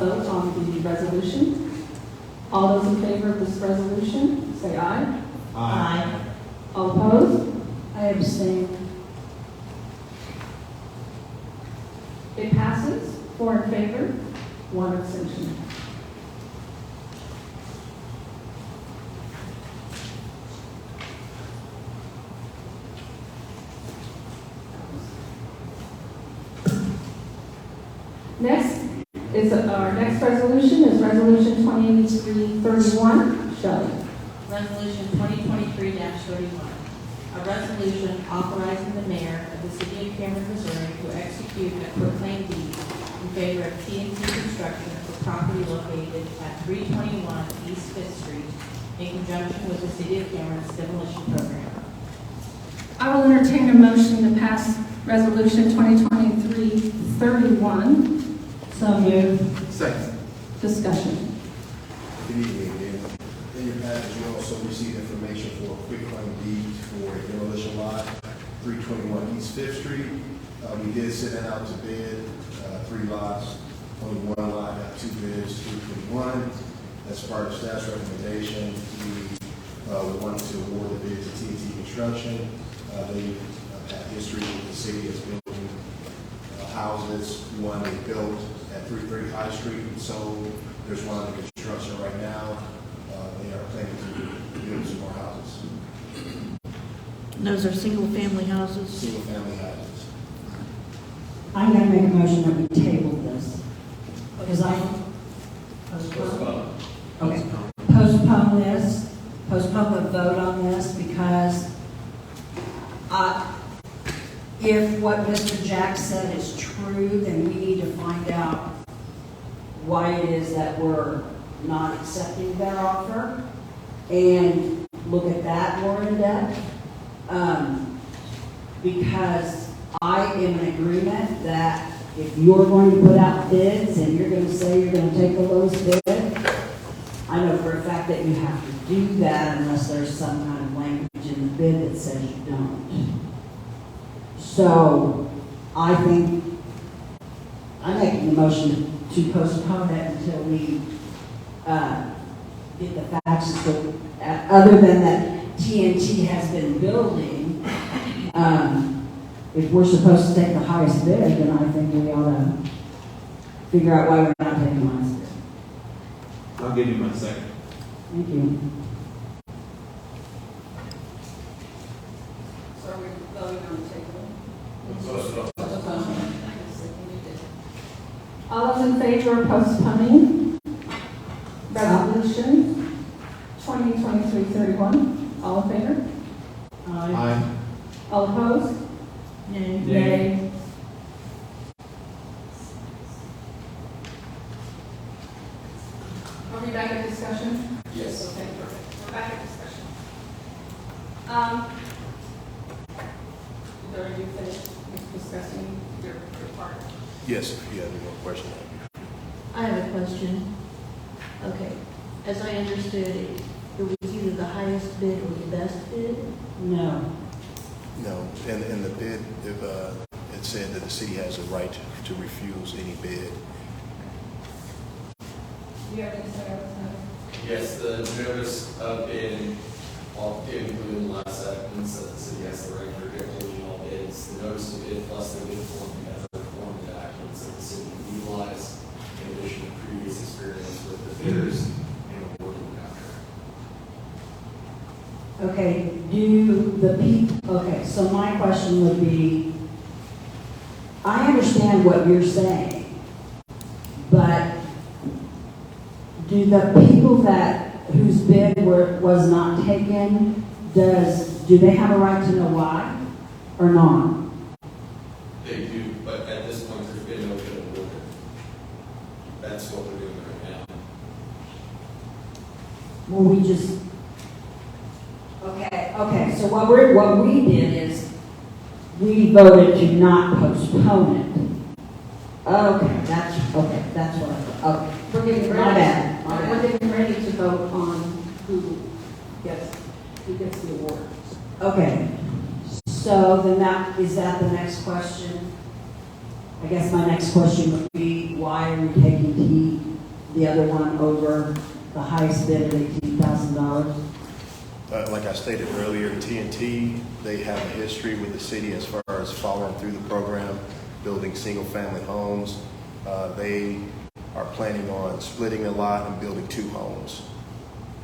vote on the resolution. All those in favor of this resolution, say aye. Aye. All opposed? I abstain. It passes, 4 in favor, 1 abstention. Next is, our next resolution is Resolution 2331. Shelley. Resolution 2023-31, a resolution authorizing the mayor of the city of Cameron, Missouri to execute a quitclaim deed in favor of TNT Construction for property located at 321 East Fifth Street in conjunction with the city of Cameron's demolition program. I will entertain a motion to pass Resolution 2023-31. So moved. Second. Discussion. Good evening again. In your package, you also received information for a quitclaim deed for a demolition lot, 321 East Fifth Street. We did send that out to bid, 3 lots, only 1 lot, got 2 bids, 321. As part of staff's recommendation, we wanted to award the bid to TNT Construction. They have history with the city as building houses. One they built at 330 High Street and sold. There's one under construction right now. They are planning to build some more houses. And those are single-family houses? Single-family houses. I'm going to make a motion that we table this. Because Postpone. Okay. Postpone this, postpone the vote on this because if what Mr. Jack said is true, then we need to find out why it is that we're not accepting their offer and look at that more in depth. Because I am in agreement that if you're going to put out bids and you're going to say you're going to take the lowest bid, I know for a fact that you have to do that unless there's some kind of language in the bid that says you don't. So I think I'm making the motion to postpone it until we get the facts. Other than that TNT has been building, if we're supposed to take the highest bid, then I think we ought to figure out why we're not taking the highest bid. I'll give you my second. Thank you. So are we voting on the table? All those in favor of postponing Resolution 2023-31? All in favor? Aye. All opposed? Nay. Nay. Are we back at discussion? Yes. Okay, perfect. We're back at discussion. Are you finished discussing your part? Yes, if you have any more questions. I have a question. Okay, as I understood it, it was either the highest bid or the best bid? No. No, in the bid, it said that the city has a right to refuse any bid. Do you have anything to say about that? Yes, the notice of bid, including the last sentence that the city has the right to reject any all bids. The notice of bid plus the bid form and other form documents that the city will utilize in addition to previous experience with the bidders and awarding the contract. Okay, do the people, okay, so my question would be, I understand what you're saying, but do the people whose bid was not taken, do they have a right to know why or not? They do, but at this point, there's been no bid awarded. That's what we're doing right now. Well, we just, okay, so what we did is we voted to not postpone it. Okay, that's what I thought, okay. We're getting My ready. bad. We're getting ready to vote on who gets the award. Okay, so then is that the next question? I guess my next question would be, why are we taking the other one over the highest bid of $18,000? Like I stated earlier, TNT, they have a history with the city as far as following through the program. building single-family homes. They are planning on splitting the lot and building 2 homes.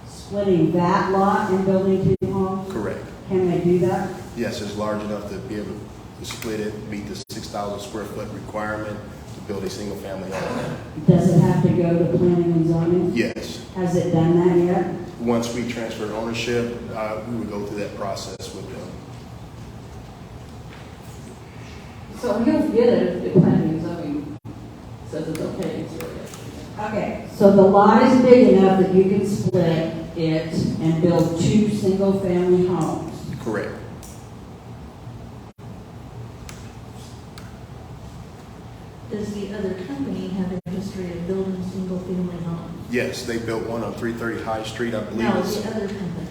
Splitting that lot and building 2 homes? Correct. Can they do that? Yes, it's large enough to be able to split it, meet the 6,000 square foot requirement to build a single-family home. Does it have to go to planning and zoning? Yes. Has it done that yet? Once we transfer ownership, we would go through that process with them. So he'll get it if planning and zoning says it's okay. Okay, so the lot is big enough that you can split it and build 2 single-family homes. Correct. Does the other company have a history of building single-family homes? Yes, they built one on 330 High Street, I believe. No, it's- the other company.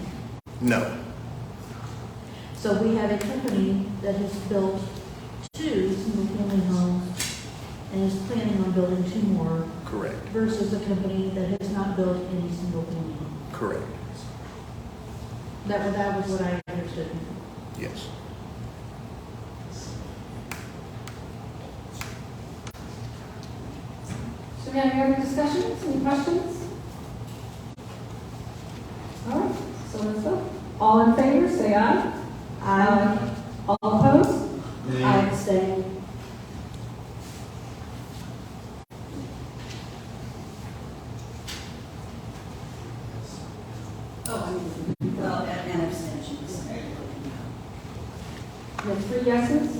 No, So we have a company that has built 2 single-family homes and is planning on building 2 more correct, versus a company that has not built any single-family homes. correct, That was what I understood. yes. So we have any other discussions, any questions? All right, so let's vote. All in favor, say aye. Aye. All opposed? I abstain. Well, and abstentions. We have 3 yeses,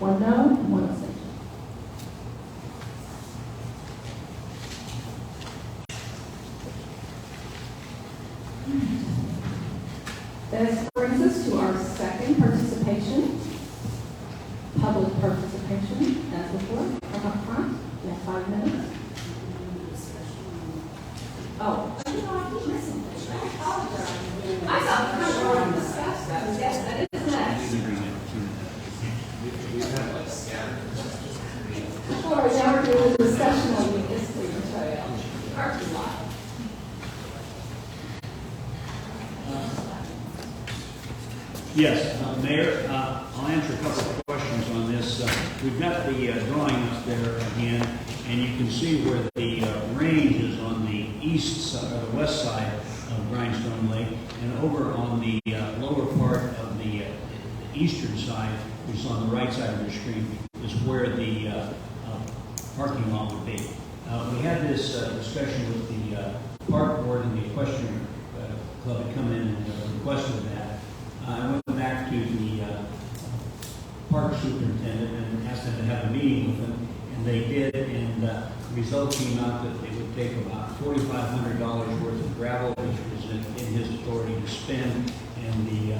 1 no, and 1 abstention. This brings us to our second participation, public participation, as before, from up front. We have 5 minutes. Oh, I keep missing things. I apologize. I thought we were already discussed that. Yes, that is next. All right, now we're doing a discussion on the history trail, parking lot. Yes, Mayor, I'll answer a couple of questions on this. We've got the drawing up there again, and you can see where the range is on the east side, or the west side of Grindstone Lake, and over on the lower part of the eastern side, which is on the right side of your screen, is where the parking lot would be. We had this discussion with the park board and the equestrian club had come in and requested that. I went back to the park superintendent and asked them to have a meeting with them, and they did, and the result came out that they would take about $4,500 worth of gravel, which was in his authority to spend, and the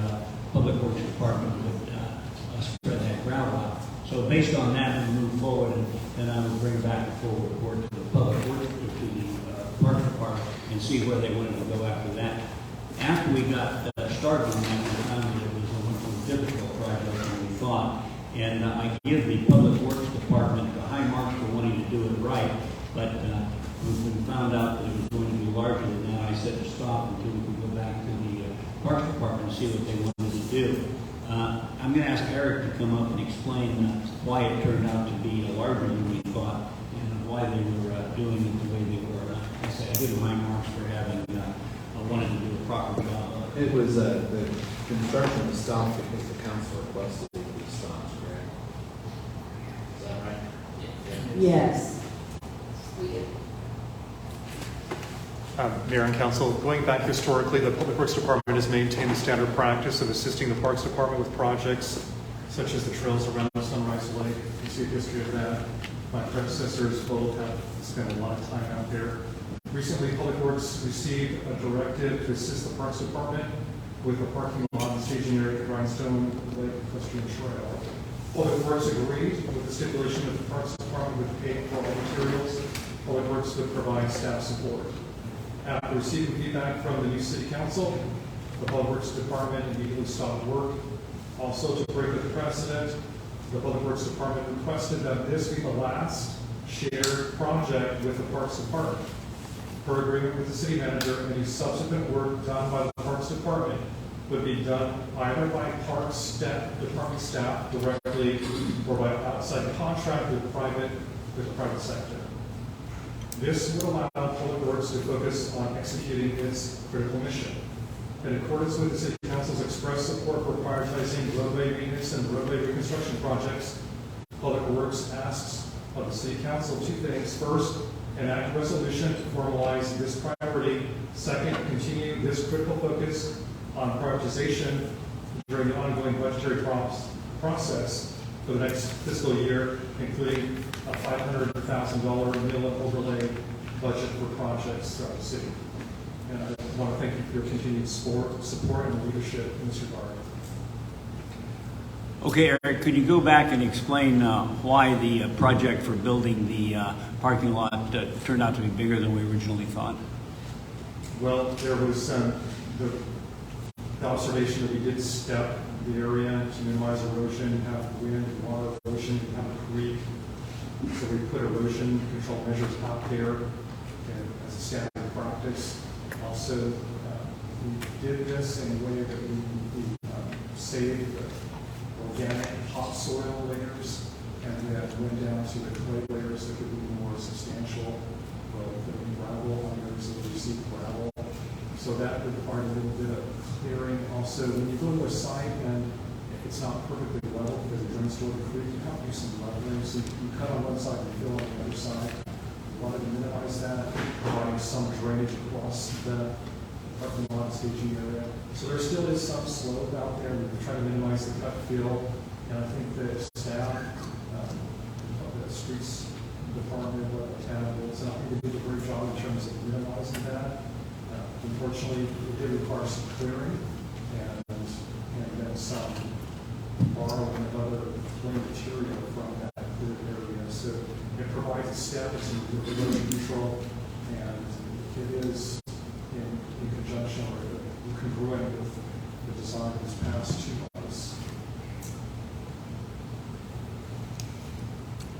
Public Works Department would spread that gravel out. So based on that, we move forward, and then I will bring back a full report to the Public Works, to the Park Department, and see where they wanted to go after that. After we got started on that, we found that it was a much more difficult project than we thought. And I give the Public Works Department the high marks for wanting to do it right. But when we found out that it was going to be larger than that, I said to stop until we could go back to the Parks Department and see what they wanted to do. I'm going to ask Eric to come up and explain why it turned out to be larger than we thought and why they were doing it the way they were. I say I give them high marks for having wanted to do a proper job of it. It was, the construction was stopped because the council requested it to be stopped, correct? Is that right? Yes. Mayor and Council, going back historically, the Public Works Department has maintained the standard practice of assisting the Parks Department with projects such as the trails around Sunrise Lake. You see a history of that. My predecessors both have spent a lot of time out there. Recently, Public Works received a directive to assist the Parks Department with a parking lot and staging area at Grindstone Lake Equestrian Trail. Public Works agreed with the stipulation that the Parks Department would pay for all materials. Public Works would provide staff support. After receiving feedback from the new City Council, the Public Works Department immediately stopped work. Also, to break the precedent, the Public Works Department requested that this be the last shared project with the Parks Department. Per agreement with the city manager, any subsequent work done by the Parks Department would be done either by Parks Department staff directly directly or by outside contract with the private sector. This would allow Public Works to focus on executing its critical mission. In accordance with the City Council's express support for prioritizing roadway maintenance and roadway reconstruction projects, Public Works asks of the City Council two things. First, enact a resolution to formalize this priority. Second, continue this critical focus on prioritization during the ongoing budgetary process for the next fiscal year, including a $500,000 mill and overlay budget for projects throughout the city. And I want to thank you for your continued support and leadership in this regard. Okay, Eric, could you go back and explain why the project for building the parking lot turned out to be bigger than we originally thought? Well, there was the observation that we did step the area to minimize erosion, have wind, water erosion, have a creek. So we put erosion control measures out there as a standard practice. Also, we did this in a way that we saved organic topsoil layers, and that went down to the clay layers that could be more substantial. Well, the gravel layers that receive gravel. So that required a little bit of clearing. Also, when you go to a site and if it's not perfectly level because it runs toward the creek, you have to do some leveling. So you cut on one side and fill on the other side. We wanted to minimize that, providing some drainage across the parking lot staging area. So there still is some slope out there. We're trying to minimize the cut fill. And I think that staff of the streets department of the town and I think they did a great job in terms of minimizing that. Unfortunately, it did require some clearing and then some borrowing of other clay material from that cleared area. So it provides a step, it's erosion control, and it is in conjunction or congruent with the design of this past 2 months.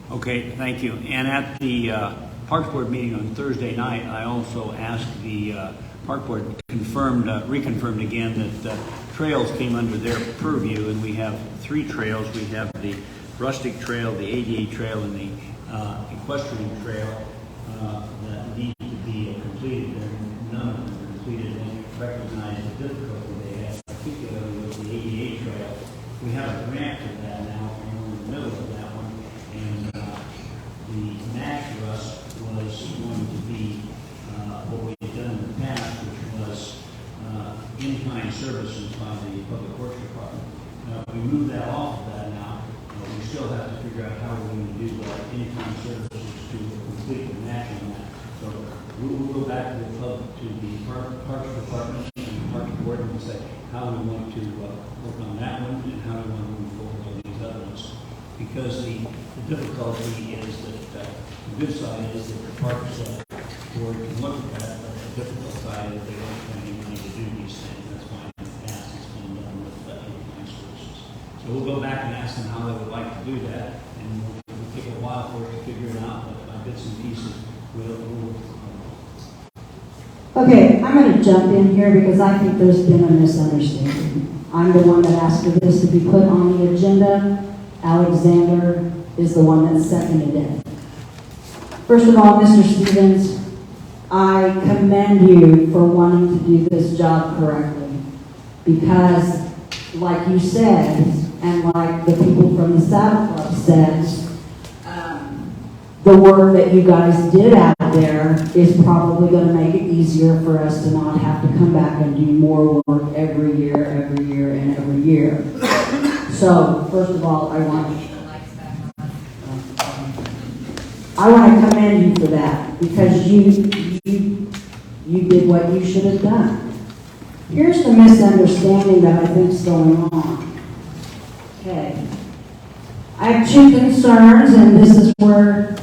Okay, thank you. And at the Parks Board meeting on Thursday night, I also asked the Park Board reconfirmed again that trails came under their purview, and we have 3 trails. We have the rustic trail, the ADA trail, and the equestrian trail that need to be completed. None of them are completed, and we recognize the difficulty they have, particularly with the ADA trail. We have a grant for that now, and we're in the middle of that one, and the match for us was going to be what we had done in the past, which was in-kind services by the Public Works Department. We moved that off of that now. We still have to figure out how we're going to do in-kind services to complete the match on that. So we'll go back to the Parks Department and the Parks Board and say how we want to work on that one and how we want to move forward on these other ones. Because the difficulty is that the good side is that the Parks Board can look at that, but the difficult side is they don't have any money to do these things. That's why in the past it's been done with in-kind services. So we'll go back and ask them how they would like to do that, and it'll take a while for us to figure it out, but by bits and pieces, we'll Okay, I'm going to jump in here because I think there's been a misunderstanding. I'm the one that asked for this to be put on the agenda. Alexander is the one that seconded it. First of all, Mr. Stevens, I commend you for wanting to do this job correctly because, like you said, and like the people from the Saddle Club said, the work that you guys did out there is probably going to make it easier for us to not have to come back and do more work every year, and every year. So, first of all, I want to commend you for that because you did what you should have done. Here's the misunderstanding that I think is going on. Okay. I have 2 concerns, and this is where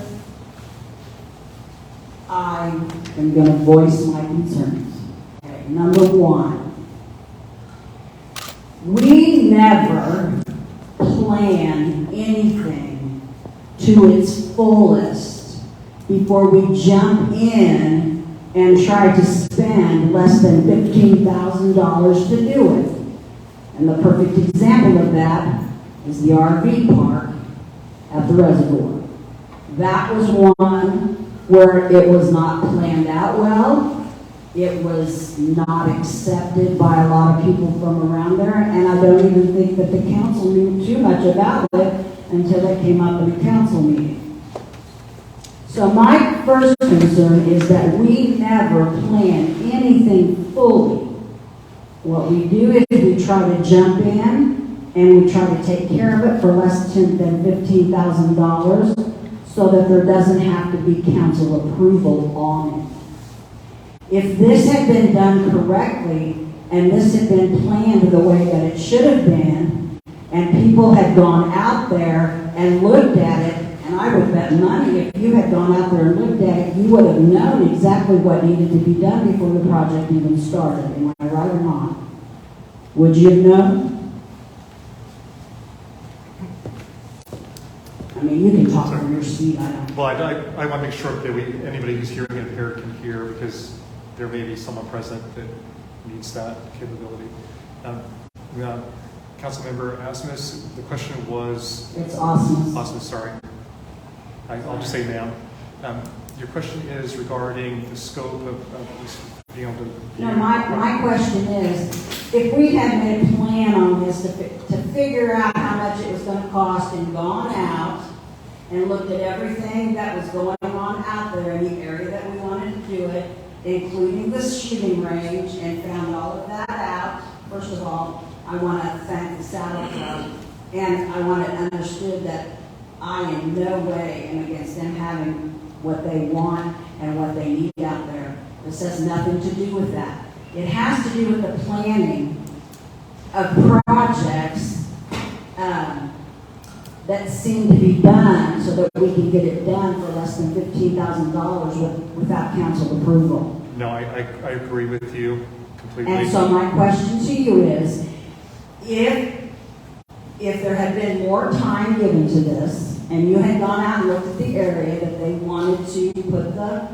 I am going to voice my concerns. Okay. Number 1, we never plan anything to its fullest before we jump in and try to spend less than $15,000 to do it. And the perfect example of that is the RV park at the reservoir. That was one where it was not planned out well. It was not accepted by a lot of people from around there, and I don't even think that the council knew too much about it until it came up in a council meeting. So my first concern is that we never plan anything fully. What we do is we try to jump in and we try to take care of it for less than $15,000 so that there doesn't have to be council approval on it. If this had been done correctly and this had been planned the way that it should have been, and people had gone out there and looked at it, and I would bet money if you had gone out there and looked at it, you would have known exactly what needed to be done before the project even started. Am I right or not? Would you have known? I mean, you can talk from your seat, I don't. Well, I want to make sure that anybody who's hearing impaired can hear, because there may be someone present that needs that capability. Councilmember Asmus, the question was... It's Asmus. Asmus, sorry. I'll just say ma'am. Your question is regarding the scope of being able to... No, my question is, if we had made a plan on this to figure out how much it was going to cost and gone out and looked at everything that was going on out there in the area that we wanted to do it, including the shooting range, and found all of that out, first of all, I want to thank the Saddle Club, and I want it understood that I in no way am against them having what they want and what they need out there. This has nothing to do with that. It has to do with the planning of projects that seem to be done so that we can get it done for less than $15,000 without council approval. No, I agree with you completely. And so my question to you is, if there had been more time given to this, and you had gone out and looked at the area that they wanted to put the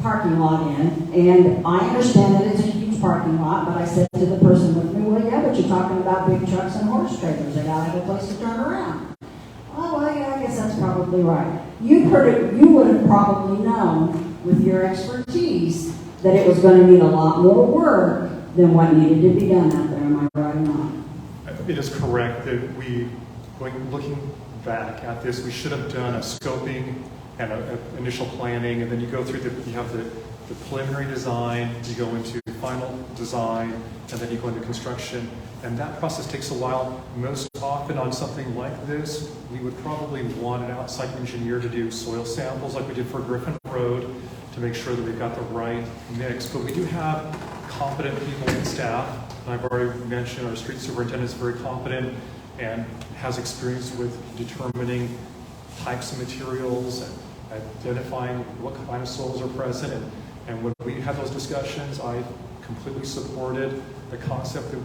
parking lot in, and I understand that it's a huge parking lot, but I said to the person with me, well, yeah, but you're talking about big trucks and horse trailers. They gotta have a place to turn around. Oh, well, yeah, I guess that's probably right. You would have probably known with your expertise that it was going to need a lot more work than what needed to be done out there. Am I right or not? It is correct that looking back at this, we should have done a scoping and an initial planning, and then you go through you have the preliminary design, you go into final design, and then you go into construction. And that process takes a while. Most often on something like this, we would probably want an outside engineer to do soil samples like we did for Griffin Road to make sure that we've got the right mix. But we do have competent people in staff. And I've already mentioned our street superintendent is very competent and has experience with determining types of materials and identifying what kind of soils are present. And when we had those discussions, I completely supported the concept that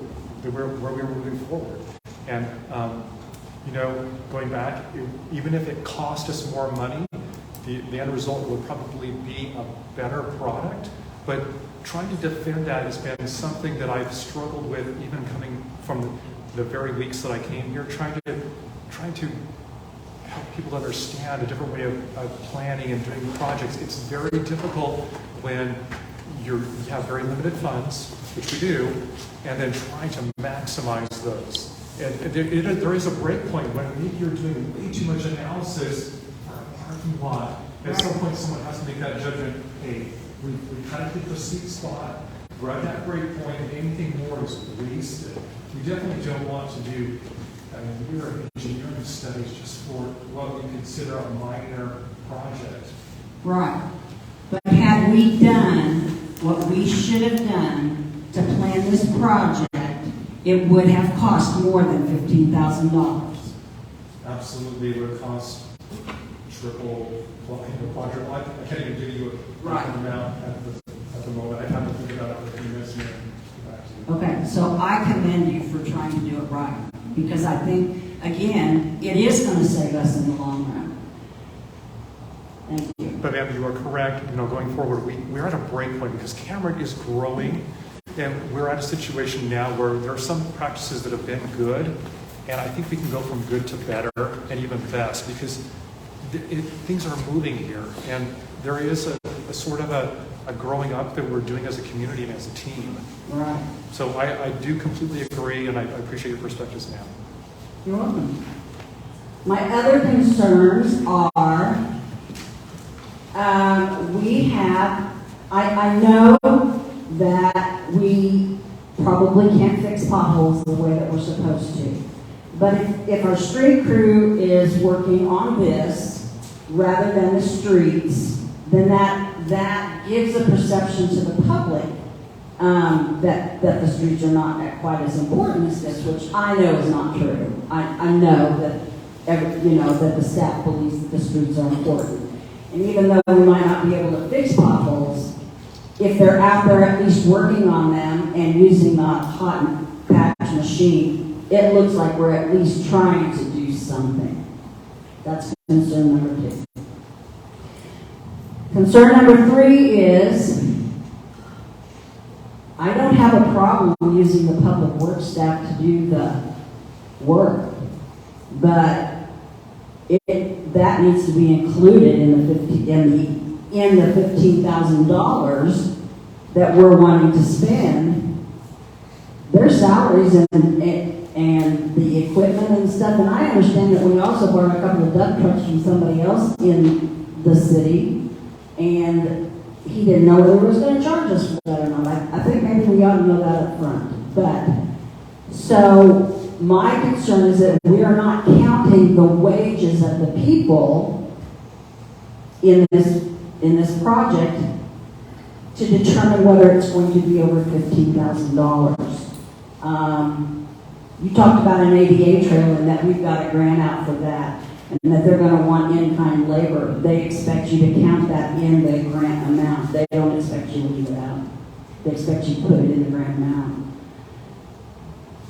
where we were moving forward. And, going back, even if it cost us more money, the end result would probably be a better product. But trying to defend that has been something that I've struggled with, even coming from the very weeks that I came here, trying to help people understand a different way of planning and doing projects. It's very difficult when you have very limited funds, which we do, and then trying to maximize those. And there is a break point when maybe you're doing way too much analysis for a parking lot. At some point, someone has to make that judgment. Hey, we kind of hit the sweet spot. We're at that break point, and anything more is wasted. We definitely don't want to do engineering studies just for what we consider a minor project. Right. But had we done what we should have done to plan this project, it would have cost more than $15,000. Absolutely, it would cost triple, quadruple. I can't even give you a amount at the moment. I have to think about it for a few minutes and get back to you. Okay, so I commend you for trying to do it right, because I think, again, it is going to save us in the long run. Thank you. But ma'am, you are correct. Going forward, we're at a break point because Cameron is growing, and we're at a situation now where there are some practices that have been good, And I think we can go from good to better and even best, because things are moving here. And there is a sort of a growing up that we're doing as a community and as a team. Right. So I do completely agree, and I appreciate your perspectives, ma'am. You're welcome. My other concerns are, I know that we probably can't fix potholes the way that we're supposed to. But if our street crew is working on this rather than the streets, then that gives a perception to the public that the streets are not quite as important as this, which I know is not true. I know that that the staff believes that the streets are important. And even though we might not be able to fix potholes, if they're out there at least working on them and using a hot patch machine, it looks like we're at least trying to do something. That's concern number 2. Concern number 3 is, I don't have a problem using the public works staff to do the work, but that needs to be included in the $15,000 that we're wanting to spend. Their salaries and the equipment and stuff, and I understand that we also borrowed a couple of dump trucks from somebody else in the city, and he didn't know whether he was going to charge us for that or not. I think maybe we ought to know that up front. But, so my concern is that we are not counting the wages of the people in this project to determine whether it's going to be over $15,000. You talked about an ADA trail and that we've got a grant out for that, and that they're going to want in-kind labor. They expect you to count that in the grant amount. They don't expect you to leave it out. They expect you to put it in the grant amount.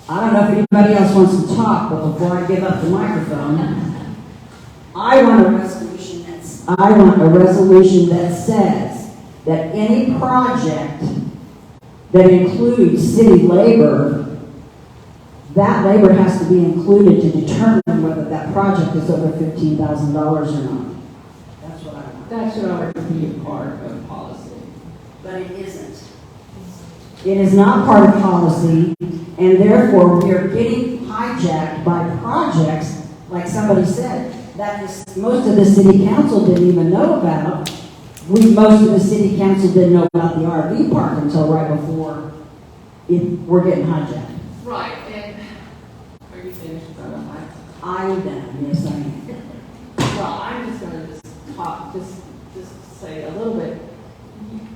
I don't know if anybody else wants to talk, but before I give up the microphone, I want a resolution that says that any project that includes city labor, that labor has to be included to determine whether that project is over $15,000 or not. That's what I want. That should already be a part of policy. But it isn't. It is not part of policy, and therefore we are getting hijacked by projects, like somebody said, that most of the city council didn't even know about. Most of the city council didn't know about the RV park until right before we're getting hijacked. Right, and are you finished? I'm done, yes I am. Well, I'm just going to just say a little bit.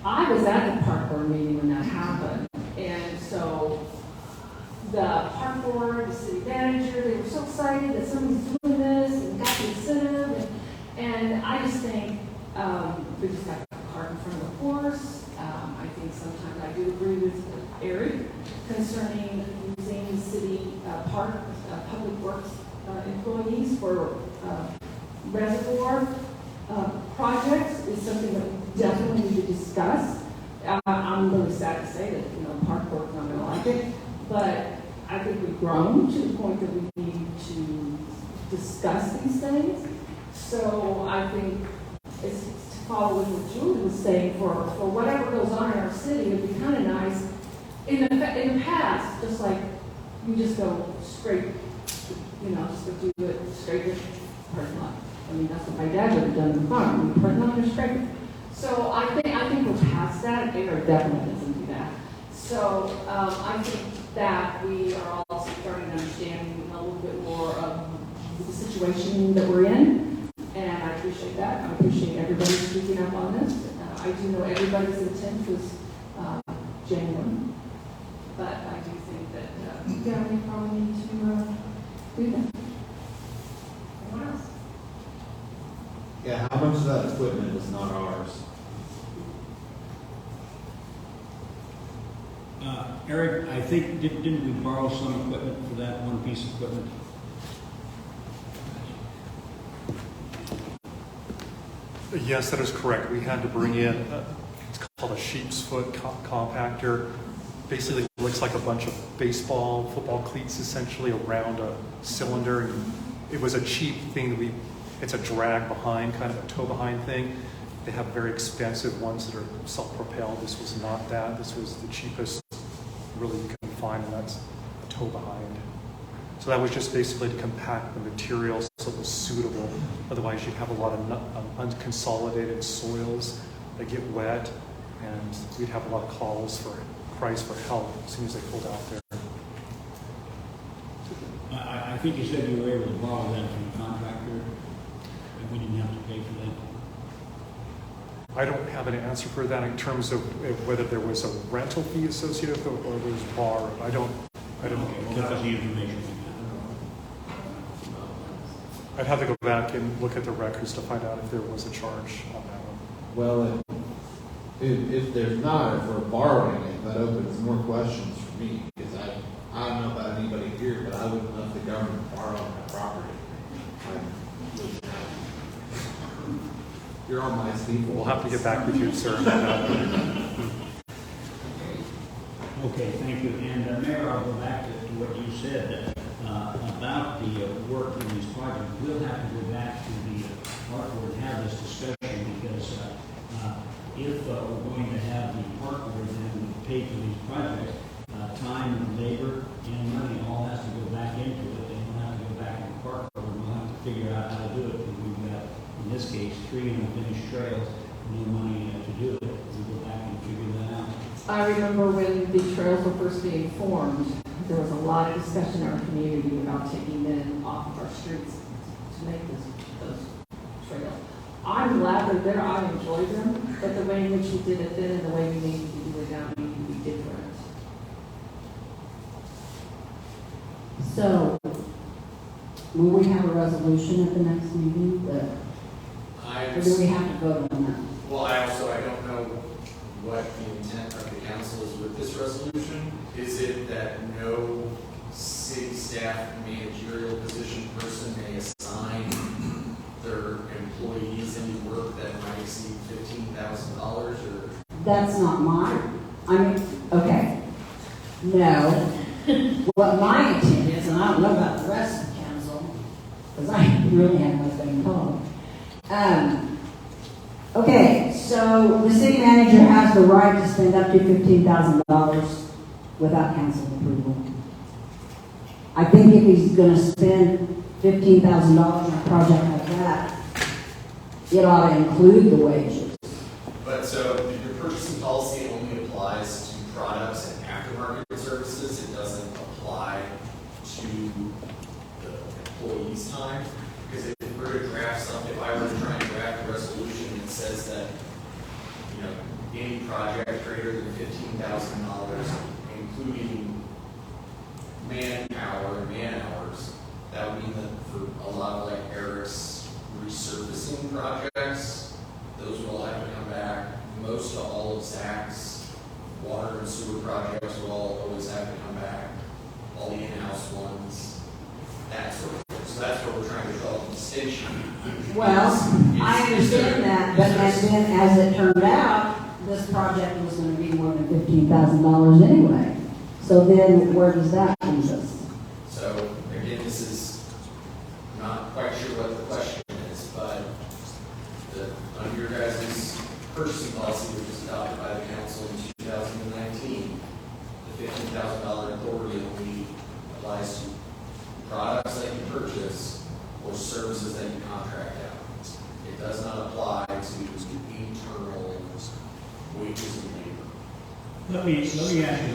I was at the park board meeting when that happened, and so the park board, the city manager, they were so excited that somebody's doing this and got the incentive, and I just think we just got the cart in front of the horse. I think sometimes I do agree with Eric concerning using the city park public works employees for reservoir projects is something that we definitely need to discuss. I'm really sad to say that park board's not going to like it, but I think we've grown to the point that we need to discuss these things. So I think it's to follow with what Julie was saying, for whatever goes on in our city, it'd be kind of nice. In the past, just like you just go straight, just go do it straight with parking lot. I mean, that's what my dad would have done in the farm. We parking lot and straight. So I think we're past that. Eric definitely doesn't do that. So I think that we are also starting to understand a little bit more of the situation that we're in, and I appreciate that. I appreciate everybody speaking up on this. I do know everybody's intent was genuine, but I do think that we probably need to do that. Anyone else? Yeah, how much of that equipment is not ours? Eric, I think, didn't we borrow some equipment for that one piece of equipment? Yes, that is correct. We had to bring in, it's called a sheep's foot compactor. Basically looks like a bunch of baseball, football cleats essentially around a cylinder. And it was a cheap thing it's a drag behind, kind of a tow behind thing. They have very expensive ones that are self-propelled. This was not that. This was the cheapest really you can find, and that's a tow behind. So that was just basically to compact the materials so it was suitable. Otherwise you'd have a lot of unconsolidated soils that get wet, and we'd have a lot of cries for help as soon as they pulled out there. I think you said you were able to borrow that from the contractor, and we didn't have to pay for that. I don't have an answer for that in terms of whether there was a rental fee associated with it or there was borrowed. I don't Okay, well, that was the information we I'd have to go back and look at the records to find out if there was a charge on that one. Well, if there's not, if we're borrowing it, that opens more questions for me, because I don't know about anybody here, but I wouldn't let the government borrow my property. You're on my sleep. We'll have to get back with you, sir. Okay, thank you. And Mayor, I'll go back to what you said about the work in these projects. We'll have to go back to the park board and have this discussion, because if we're going to have the park board then pay for these projects, time and labor and money all has to go back into it. And we'll have to go back to the park board and we'll have to figure out how to do it. Because we've got, in this case, 3 unfinished trails, no money to do it. We'll go back and figure that out. I remember when the trails were first being formed, there was a lot of discussion in our community about taking them off of our streets to make those trails. I'm glad they're there, I enjoy them, but the way in which we did it then and the way we need to do it now need to be different. So, will we have a resolution at the next meeting? Or do we have to vote on that? Well, I don't know what the intent of the council is with this resolution. Is it that no city staff managerial position person may assign their employees any work that might exceed $15,000, or? That's not mine. I mean, okay. No. What my intent is, and I don't know about the rest of the council, because I really have nothing told. Okay, so the city manager has the right to spend up to $15,000 without council approval. I think if he's going to spend $15,000 on a project like that, it ought to include the wages. But so your purchasing policy only applies to products and aftermarket services. It doesn't apply to the employee's time. Because if we were to draft something, if I were to try and draft a resolution that says that, any project greater than $15,000, including manpower and man-hours, that would mean that for a lot of like Eric's resurfacing projects, those will all have to come back. Most of all of Zach's water and sewer projects will always have to come back. All the in-house ones, that sort of thing. So that's where we're trying to draw the distinction. Well, I understand that, but then as it turned out, this project was going to be more than $15,000 anyway. So then where does that leave us? So again, this is not quite sure what the question is, but under your guys' purchasing policy, which was adopted by the council in 2019, the $15,000 authority only applies to products that you purchase or services that you contract out. It does not apply to internal wages and labor. Let me ask you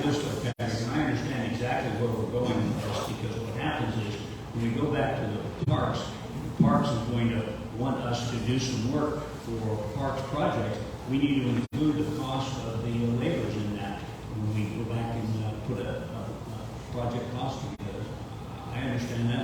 this, though, Patrick, and I understand exactly where we're going with this, because what happens is, when we go back to the parks is going to want us to do some work for parks projects. We need to include the cost of the laborers in that when we go back and put a project cost together. I understand that,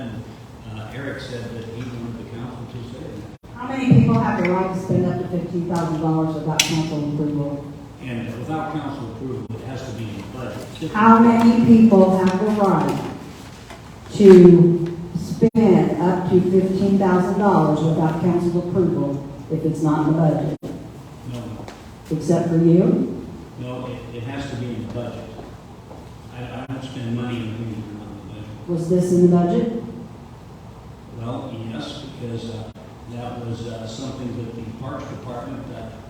and Eric said that he wanted the council to say that. How many people have the right to spend up to $15,000 without council approval? And without council approval, it has to be in the budget. How many people have the right to spend up to $15,000 without council approval if it's not in the budget? No. Except for you? No, it has to be in the budget. I I don't spend money on anything on the budget. Was this in the budget? Well, yes, because that was something that the Parks Department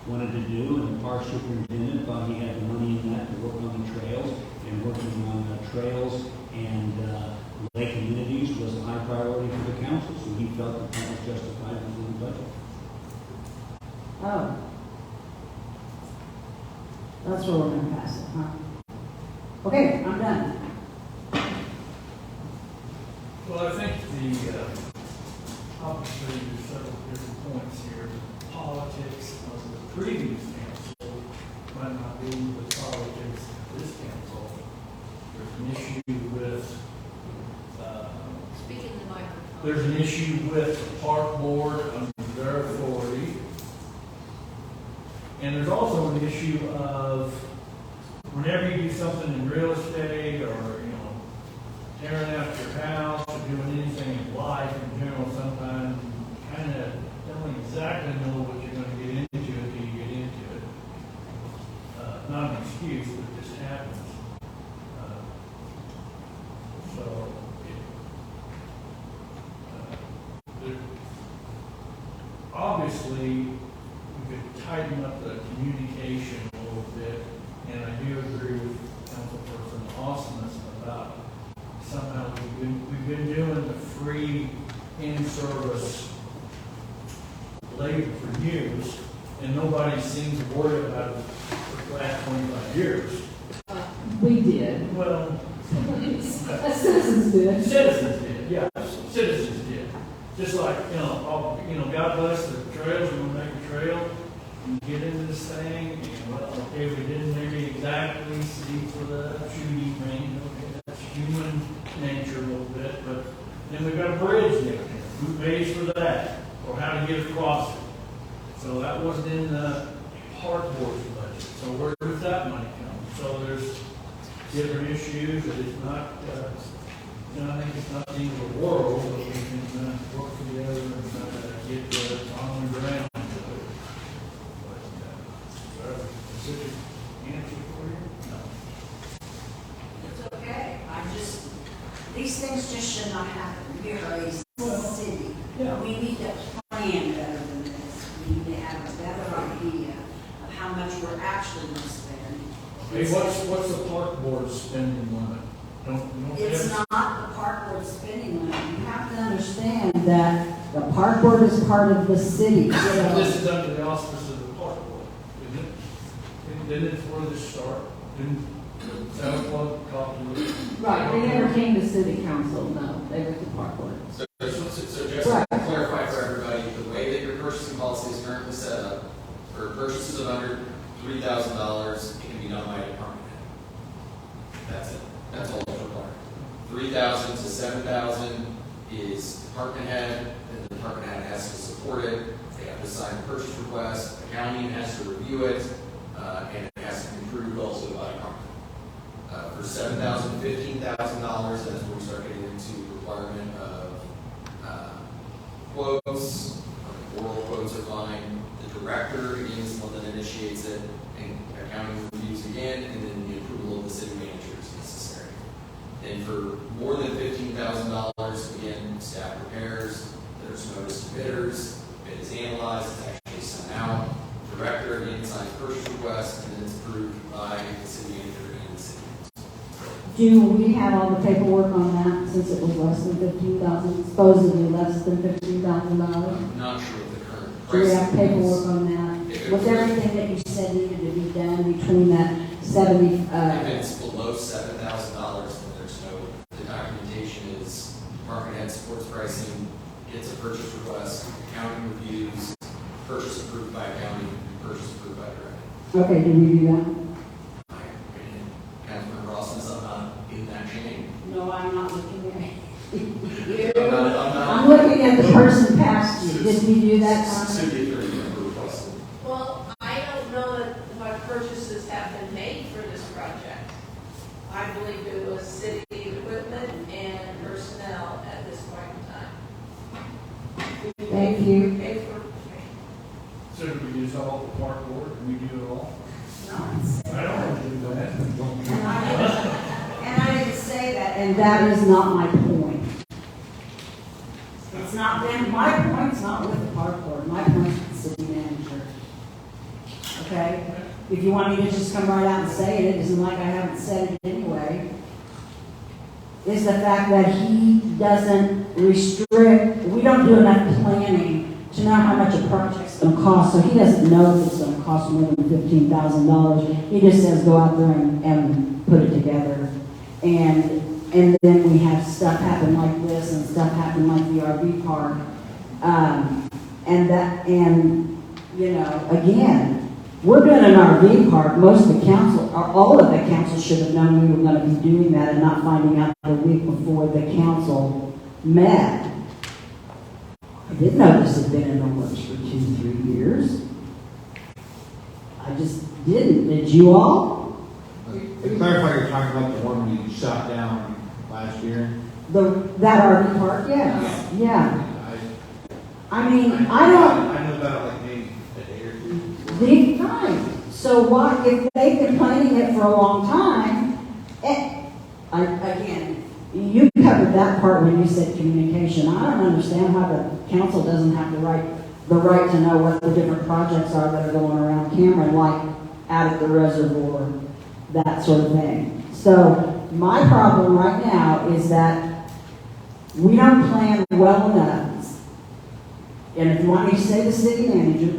wanted to do, and the Park Superintendent thought he had the money in that to work on the trails, and working on trails and lake amenities was a high priority for the council, so he felt that that was justified within the budget. Oh. That's where we're gonna pass it, huh? Okay, I'm done. Well, I think obviously there's several different points here. Politics of the previous council might not be the politics of this council. There's an issue with, Speaking in the microphone. there's an issue with the park board under their authority. And there's also an issue of whenever you do something in real estate or, tearing out your house or doing anything in life in general, sometimes you kind of don't exactly know what you're going to get into until you get into it. Not an excuse, but it just happens. Obviously, we could tighten up the communication a little bit, and I do agree with Councilperson Osmus about somehow we've been doing the free in-service labor for years, and nobody seems to worry about it for the last 25 years. We did. Well, Citizens did. Citizens did, yeah, citizens did. Just like, God bless the trails, we're gonna make a trail, and get into this thing, and well, okay, we didn't maybe exactly see for the shooting range, okay, that's human nature a little bit, but then we've got a bridge down here, who pays for that, or how to get across it. So that wasn't in the park board's budget, so where does that money come? So there's different issues, that it's not, I think it's not the end of the world, but we can work together and get on the ground. But, specific answer for you? No. It's okay. These things just should not happen. We're a city. Yeah. We need to plan better than this. We need to have a better idea of how much we're actually going to spend. Hey, what's the park board spending limit? It's not the park board spending limit. You have to Understand that the park board is part of the city. This is under the auspices of the park board, isn't it? Didn't it before this start? Didn't South Club talk to it? Right, they never came to city council, no, they were the park board. So just to clarify for everybody, the way that your purchasing policy is currently set up, for purchases of under $3,000, it can be done by a department head. That's it. That's all that's required. 3,000 to 7,000 is department head, and the department head has to support it. They have to sign the purchase request, accounting has to review it, and it has to be approved also by department. For $7,000 to $15,000, that's where we start getting into requirement of quotes. Oral quotes are fine. The director is the one that initiates it, and accounting reviews again, and then the approval of the city manager is necessary. And for more than $15,000, again, staff prepares, there's notice to bidders, bid is analyzed, it's actually sent out. Director again signs purchase request, and then it's approved by the city manager and the city. Do we have all the paperwork on that since it was less than $15,000, supposedly less than $15,000? I'm not sure what the current Do we price have paperwork on that? If it Was was- everything that you said needed to be done between that 70, If it's below $7,000, then there's no, the documentation is department head supports pricing, gets a purchase request, accounting reviews, purchase approved by accounting, purchase approved by director. okay, did we do that? Councilman Ross, since I'm not in that chain. No, I'm not looking at it. I'm looking at the person past you. Did we do that? City attorney requested. Well, I don't know that what purchases have been made for this project. I believe it was city equipment and personnel at this point in time. Thank you. We paid for. So do we use all the park board? Do we do it all? No, it's- I don't want to do that. And I didn't that is not my point. It's not been, my point's not with the park board, my point's with the city manager. Okay? If you want me to just come right out and say it, it isn't like I haven't said it anyway, is the fact that he doesn't restrict, we don't do enough planning to know how much a project's gonna cost, so he doesn't know if it's gonna cost more than $15,000. He just says, go out there and put it together. And then we have stuff happen like this and stuff happen like the RV park. And you know, again, we're doing an RV park. Most of the council, or all of the council should have known we were going to be doing that and not finding out the week before the council met. I didn't know this had been in the works for 2-3 years. I just didn't. Did you all? To clarify, you're talking about the one we shot down last year? That RV park, yes. Yeah. I mean, I don't. I know about like maybe a day or two. Right. So what if they've been planning it for a long time? Again, you covered that part when you said communication. I don't understand how the council doesn't have the right to know what the different projects are that are going around Cameron, like out at the reservoir, that sort of thing. So my problem right now is that we don't plan well enough. And if you want me to say the city manager,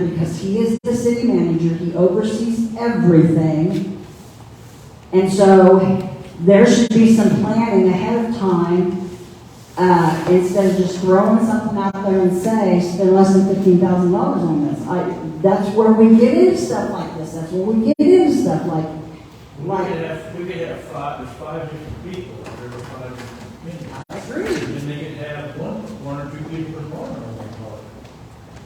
because he is the city manager, he oversees everything. And so there should be some planning ahead of time, instead of just throwing something out there and say, spend less than $15,000 on this. That's where we get into stuff like this. That's where we get into stuff like. We could have there's 5 different people, there were 5 different opinions. I agree. And they could have one or two people in one on one part.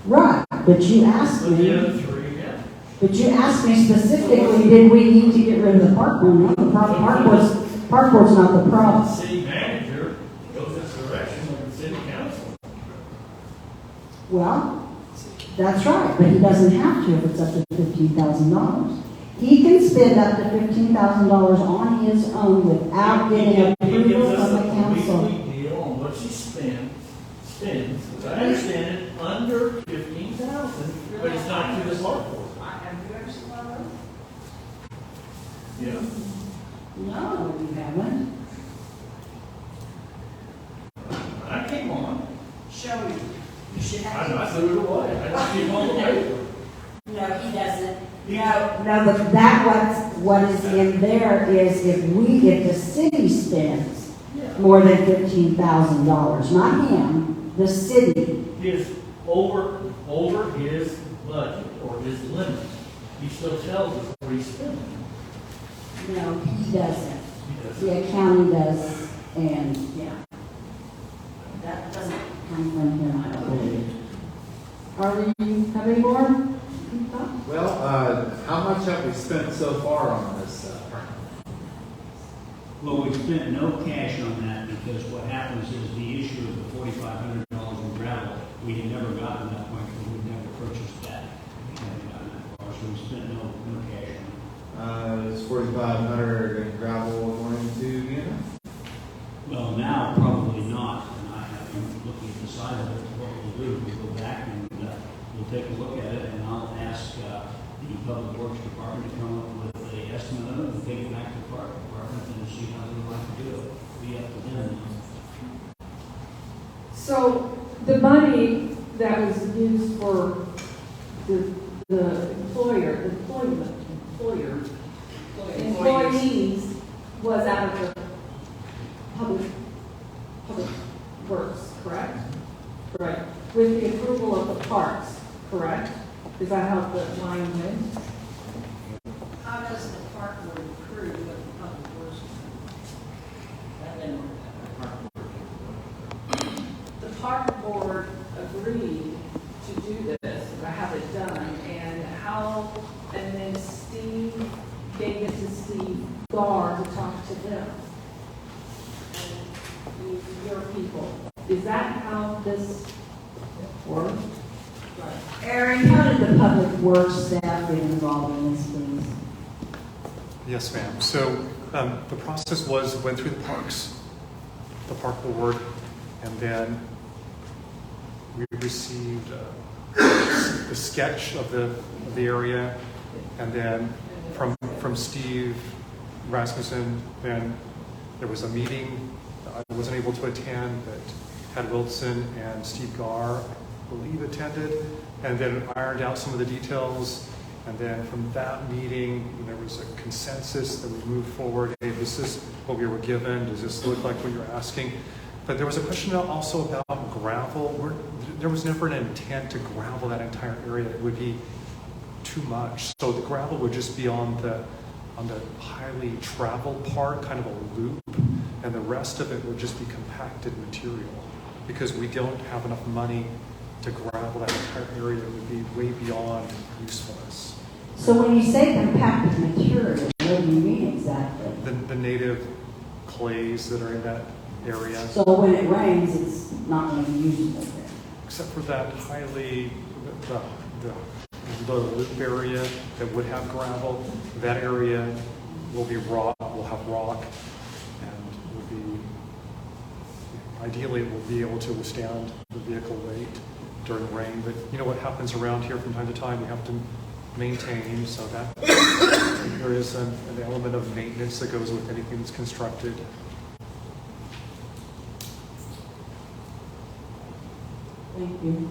Right, but you asked But me. the other 3, yeah. But you asked me specifically, did we need to get rid of the park board? No, the park board's not the The problem. city manager goes in the direction of the city council. Well, that's right, but he doesn't have to if it's up to $15,000. He can spend up to $15,000 on his own without getting He approval gives us from the a council. weekly deal on what she spends, as I understand it, under 15,000, but it's not to the park board. Have you ever seen one of those? Yeah. No, you haven't. I came on. Show me. You should have. I threw it away. I just keep on the paper. No, he doesn't. No, but that what is in there is if the city spends more than $15,000, not him, the city. Is over his budget or his limit. He still tells us what he's spending. No, he doesn't. He doesn't. The county does, and yeah. That doesn't come from him, I don't believe. Are we, have any more? Well, how much have we spent so far on this? Well, we spent no cash on that because what happens is the issue of the $4,500 in gravel, we had never gotten to that point because we'd never purchased that. We hadn't gotten that far, so we spent no cash on it. Is 4,500 in gravel going to be enough? Well, now probably not, and I have been looking at the side of it. What we'll do, we'll go back and we'll take a look at it, and I'll ask the Public Works Department to come up with an estimate of it and take it back to the Park Department and see how they like to do it. Be up to them. So the money that was used for the employees was out of the public works, correct? Right. With the approval of the parks, correct? Is that how the line went? How does the park board approve of the public works? That didn't work. The park board agreed to do this, to have it done, and then Steve gave it to Steve Gar to talk to them. And your people. Is that how this works? Aaron, how did the Public Works staff get involved in this, please? Yes, ma'am. So The process was, went through the parks, the park board, and then we received the sketch of the area, and then from Steve Rasmussen, then there was a meeting I wasn't able to attend, but Ted Wilson and Steve Garr, I believe, attended, and then ironed out some of the details. And then from that meeting, there was a consensus that we moved forward. Hey, this is what we were given. Does this look like what you're asking? But there was a question also about gravel. There was never an intent to gravel that entire area. It would be too much. So the gravel would just be on the highly traveled part, kind of a loop, and the rest of it would just be compacted material, because we don't have enough money to gravel that entire area. It would be way beyond usefulness. So when you say compacted material, what do you mean exactly? The native clays that are in that area. So when it rains, it's not going to be usable there? Except for that highly, the loop area that would have gravel, that area will be rock, will have rock, and will be, ideally it will be able to withstand the vehicle weight during rain. But you know what happens around here from time to time, we have to maintain, so that there is an element of maintenance that goes with anything that's constructed. Thank you.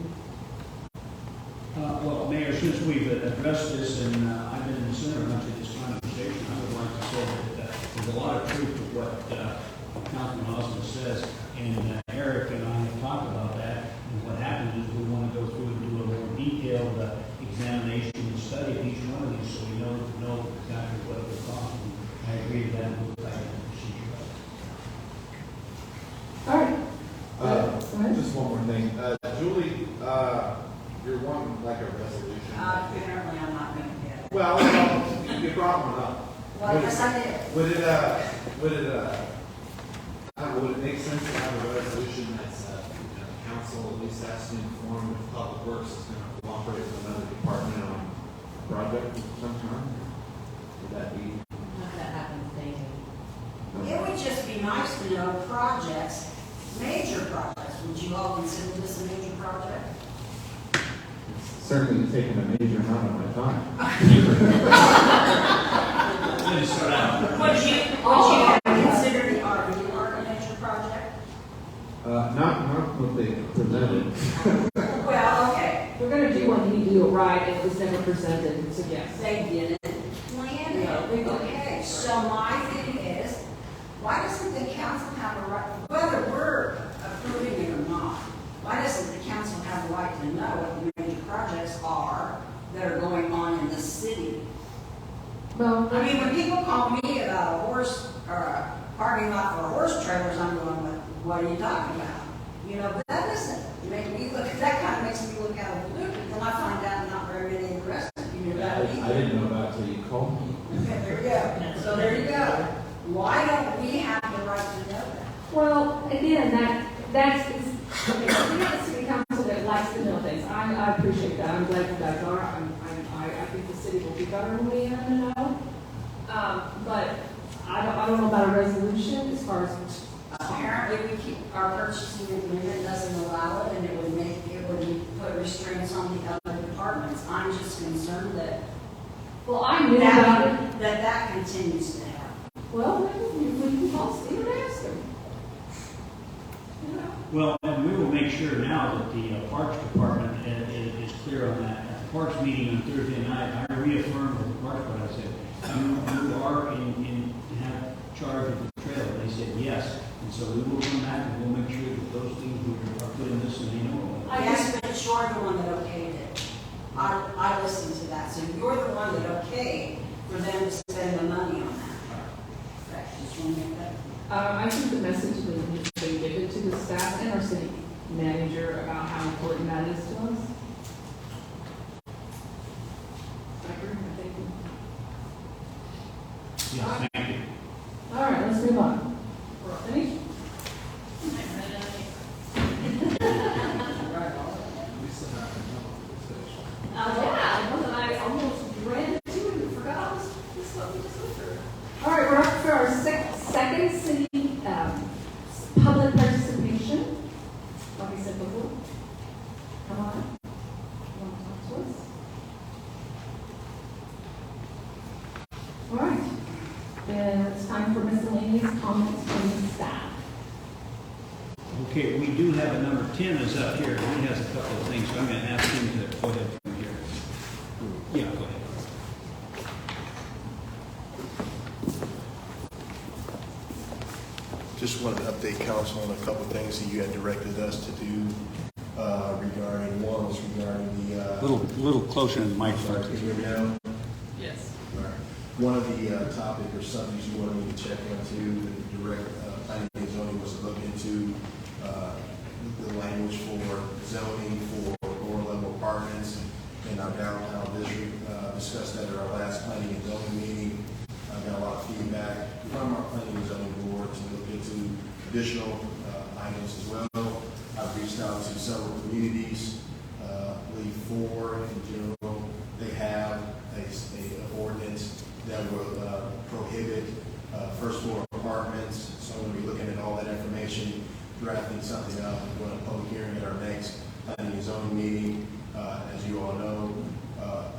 Well, Mayor, since we've addressed this and I've been in the center of much of this conversation, I would like to say that there's a lot of truth to what Councilman Osmond says, and Eric and I have talked about that. And what happens is we want to go through and do a more detailed examination and study of each one of these, so we know exactly what it will cost. And I agree with that. We'll go back to the procedure. All right. Just one more thing. Julie, you're wanting like a resolution. Apparently I'm not going to get it. Well, you brought one up. Well, yes, I did. Would it, would it make sense to have a resolution that's, the council at least has to inform if Public Works is going to cooperate with another department on a project of some kind? Would that be? That happens daily. It would just be nice to know projects, major projects. Would you all consider this a major project? Certainly taking a major amount of my time. Let me start out. Would you consider the RV park a major project? Not what they presented. Well, okay. We're gonna do one, we need to do it right, and it was never presented, so yes. They didn't plan it. Okay, so my thing is, why doesn't the council have a right, whether we're approving it or not, why doesn't the council have a right to know what the major projects are that are going on in the city? Well, I mean, when people call me about a horse, or a parking lot for horse trailers, I'm going, what are you talking about? You know, but that doesn't make me look, that kind of makes me look out of the loop, and then I find out not very many of the rest of you know I that either. didn't know about it until you called me. Okay, there you go. So there you go. Why don't we have the right to know that? well, again, that's, okay, we have a city council that likes to know things. I appreciate that, I'm glad you guys are, I think the city will be better when we know. But I don't know about a resolution as far as. Apparently, our purchasing agreement doesn't allow it, and it would put restraints on the other departments. I'm just concerned that Well, I knew about it. that continues to happen. Well, we can call Steve and ask him. You know? Well, and we will make sure now that the Parks Department is clear on that. At the Parks meeting on Thursday night, I reaffirmed with the Parks what I said. You are in have charge of the trail. They said yes. And so we will come back and we'll make sure that those things are put in this and they know. Yes, but you're the one that okayed it. I listened to that. So you're the one that okayed for them to spend the money on that. Correct. Just want to make that. I think the message that needs to be given to the staff and our city manager about how important that is to us. I agree, I think. Yes, thank you. All right, let's move on. Finished? Yeah, I almost ran into it and forgot all this stuff we just went through. All right, we're up to our All right. Then it's time for miscellaneous comments from staff. Okay, we do have a number 10 is up here. He has a couple of things, so I'm going to ask him to go ahead from here. Yeah, go ahead. Just wanted to update council on a couple of things that you had directed us to do regarding, one was regarding the. Little closer to the microphone. Can you hear me now? Yes. All right. One of the topic or subjects you wanted me to check into, the direct planning and zoning, was to look into the language for zoning for lower level apartments in our downtown district. Discussed that at our last planning and zoning meeting. I got a lot of feedback from our planning and zoning board to look into additional items as well. I've reached out to several communities, I believe 4 in general. They have a ordinance that will prohibit first floor apartments. So I'm going to be looking at all that information, drafting something up, and going to public hearing at our next planning and zoning meeting. As you all know,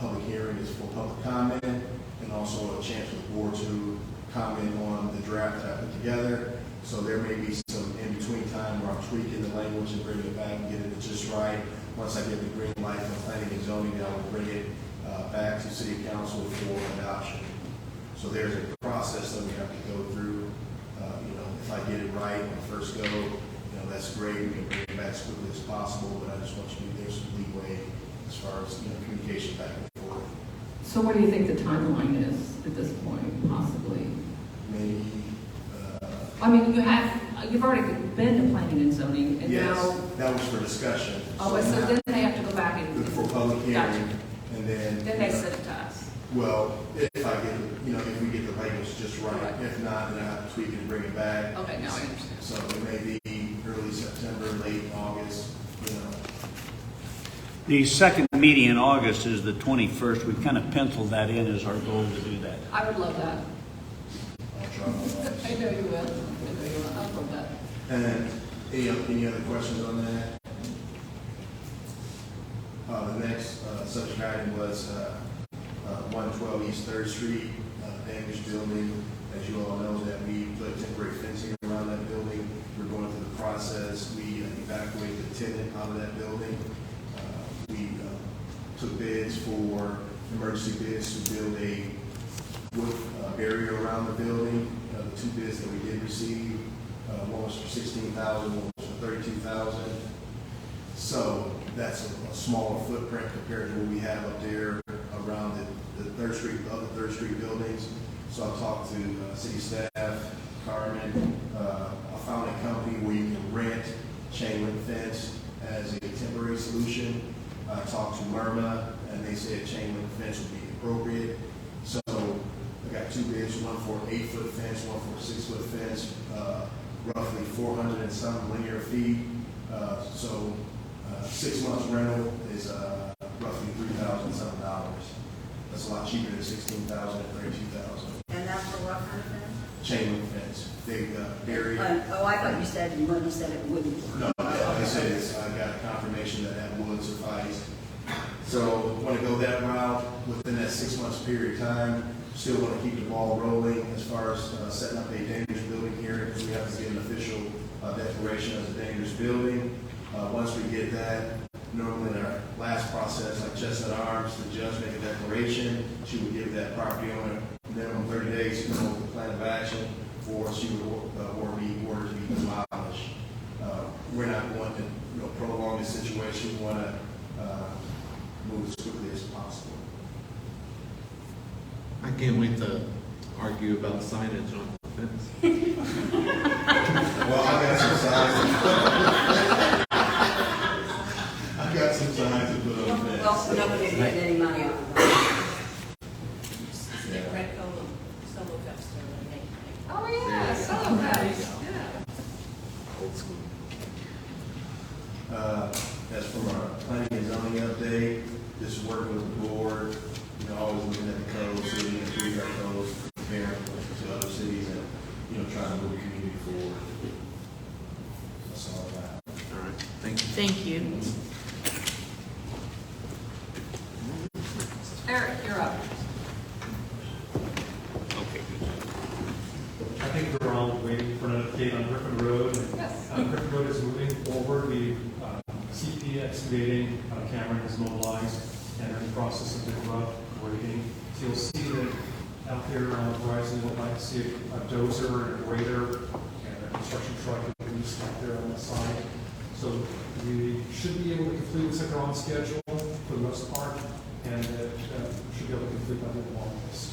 public hearing is for public comment and also a chance for the board to comment on the draft that I put together. So there may be some in-between time where I'm tweaking the language and bringing it back and getting it just right. Once I get the green light from planning and zoning, I will bring it back to city council for adoption. So there's a process that we have to go through. If I get it right on the first go, that's great. We can bring it back as quickly as possible, but I just want you to there's some leeway as far as communication back and forth. So what do you think the timeline is at this point, possibly? Maybe. I mean, you've already been to planning and zoning, and Yes, now. that was for discussion. Oh, so then they have to go back and. For public hearing, Gotcha. and then. Then they send it to us. Well, if I get, if we get the language just right. If not, then I have to tweak it and bring it back. Okay, now I understand. So it may be early September, late August, The second meeting in August is the 21st. We've kind of penciled that in as our goal to do that. I would love that. I'll try my best. I know you will. I know you will. I'd love that. And any other questions on that? The next subject item was 112 East 3rd Street, damaged building. As you all know, that we put temporary fencing around that building. We're going through the process. We evacuated the tenant out of that building. We took bids for emergency bids to build a wood barrier around the building. The 2 bids that we did receive, one was for $16,000, one was for $32,000. So that's a smaller footprint compared to what we have up there around the 3rd Street, other 3rd Street buildings. So I talked to city staff, Carmen. I found a company where you can rent chain link fence as a temporary solution. I talked to Lerma, and they said chain link fence would be appropriate. So I got 2 bids, one for 8-foot fence, one for 6-foot fence, roughly 400 and some linear feet. So 6 months rental is roughly $3,000 something. That's a lot cheaper than $16,000 and $32,000. And that's for what kind of fence? Chain link fence, big barrier. Oh, I thought you said it wouldn't. No, I said I got confirmation that would suffice. So want to go that route within that 6 months period of time. Still want to keep the ball rolling as far as setting up a dangerous building here, because we have to get an official declaration as a dangerous building. Once we get that, normally in our last process, like Chestnut Arms, the judge make a declaration. She would give that property owner minimum 30 days to come up with a plan of action, or she would order to be demolished. We're not going to prolong the situation. We want to move as quickly as possible. I can't wait to argue about signage on the fence. Well, I got some signs. I got some signs to put on the fence. Well, nobody is getting any money out of it. Red solo cups. Oh, yeah, solo cups. Old school. As for our planning and zoning update, just working with the board, always looking at the code, so we can improve our codes, compare to other cities, and trying to move the community forward. That's all I have. All right, thank you. Thank you. Eric, you're up. CT Excavating out of Cameron is mobilized and are in the process of doing rough grading. So you'll see that out there on the horizon, you might see a dozer and a grader and a construction truck that is out there on the side. So we should be able to complete this like on schedule for the most part, and should be able to complete by the end of August.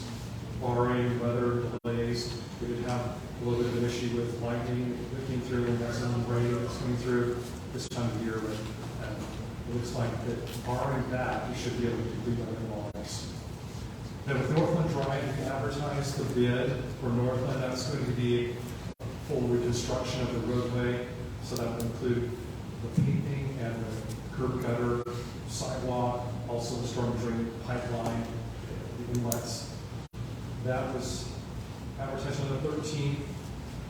Barring weather delays, we did have a little bit of an issue with lightning that came through and some rain that's coming through this time of year, but it looks like that barring that, we should be able to complete by the end of August. Now with Northland Drive, we advertised the bid for Northland. That's going to be a full reconstruction of the roadway, so that will include the paving and the curb gutter, sidewalk, also the storm drain pipeline, the inlets. That was advertised on the 13th.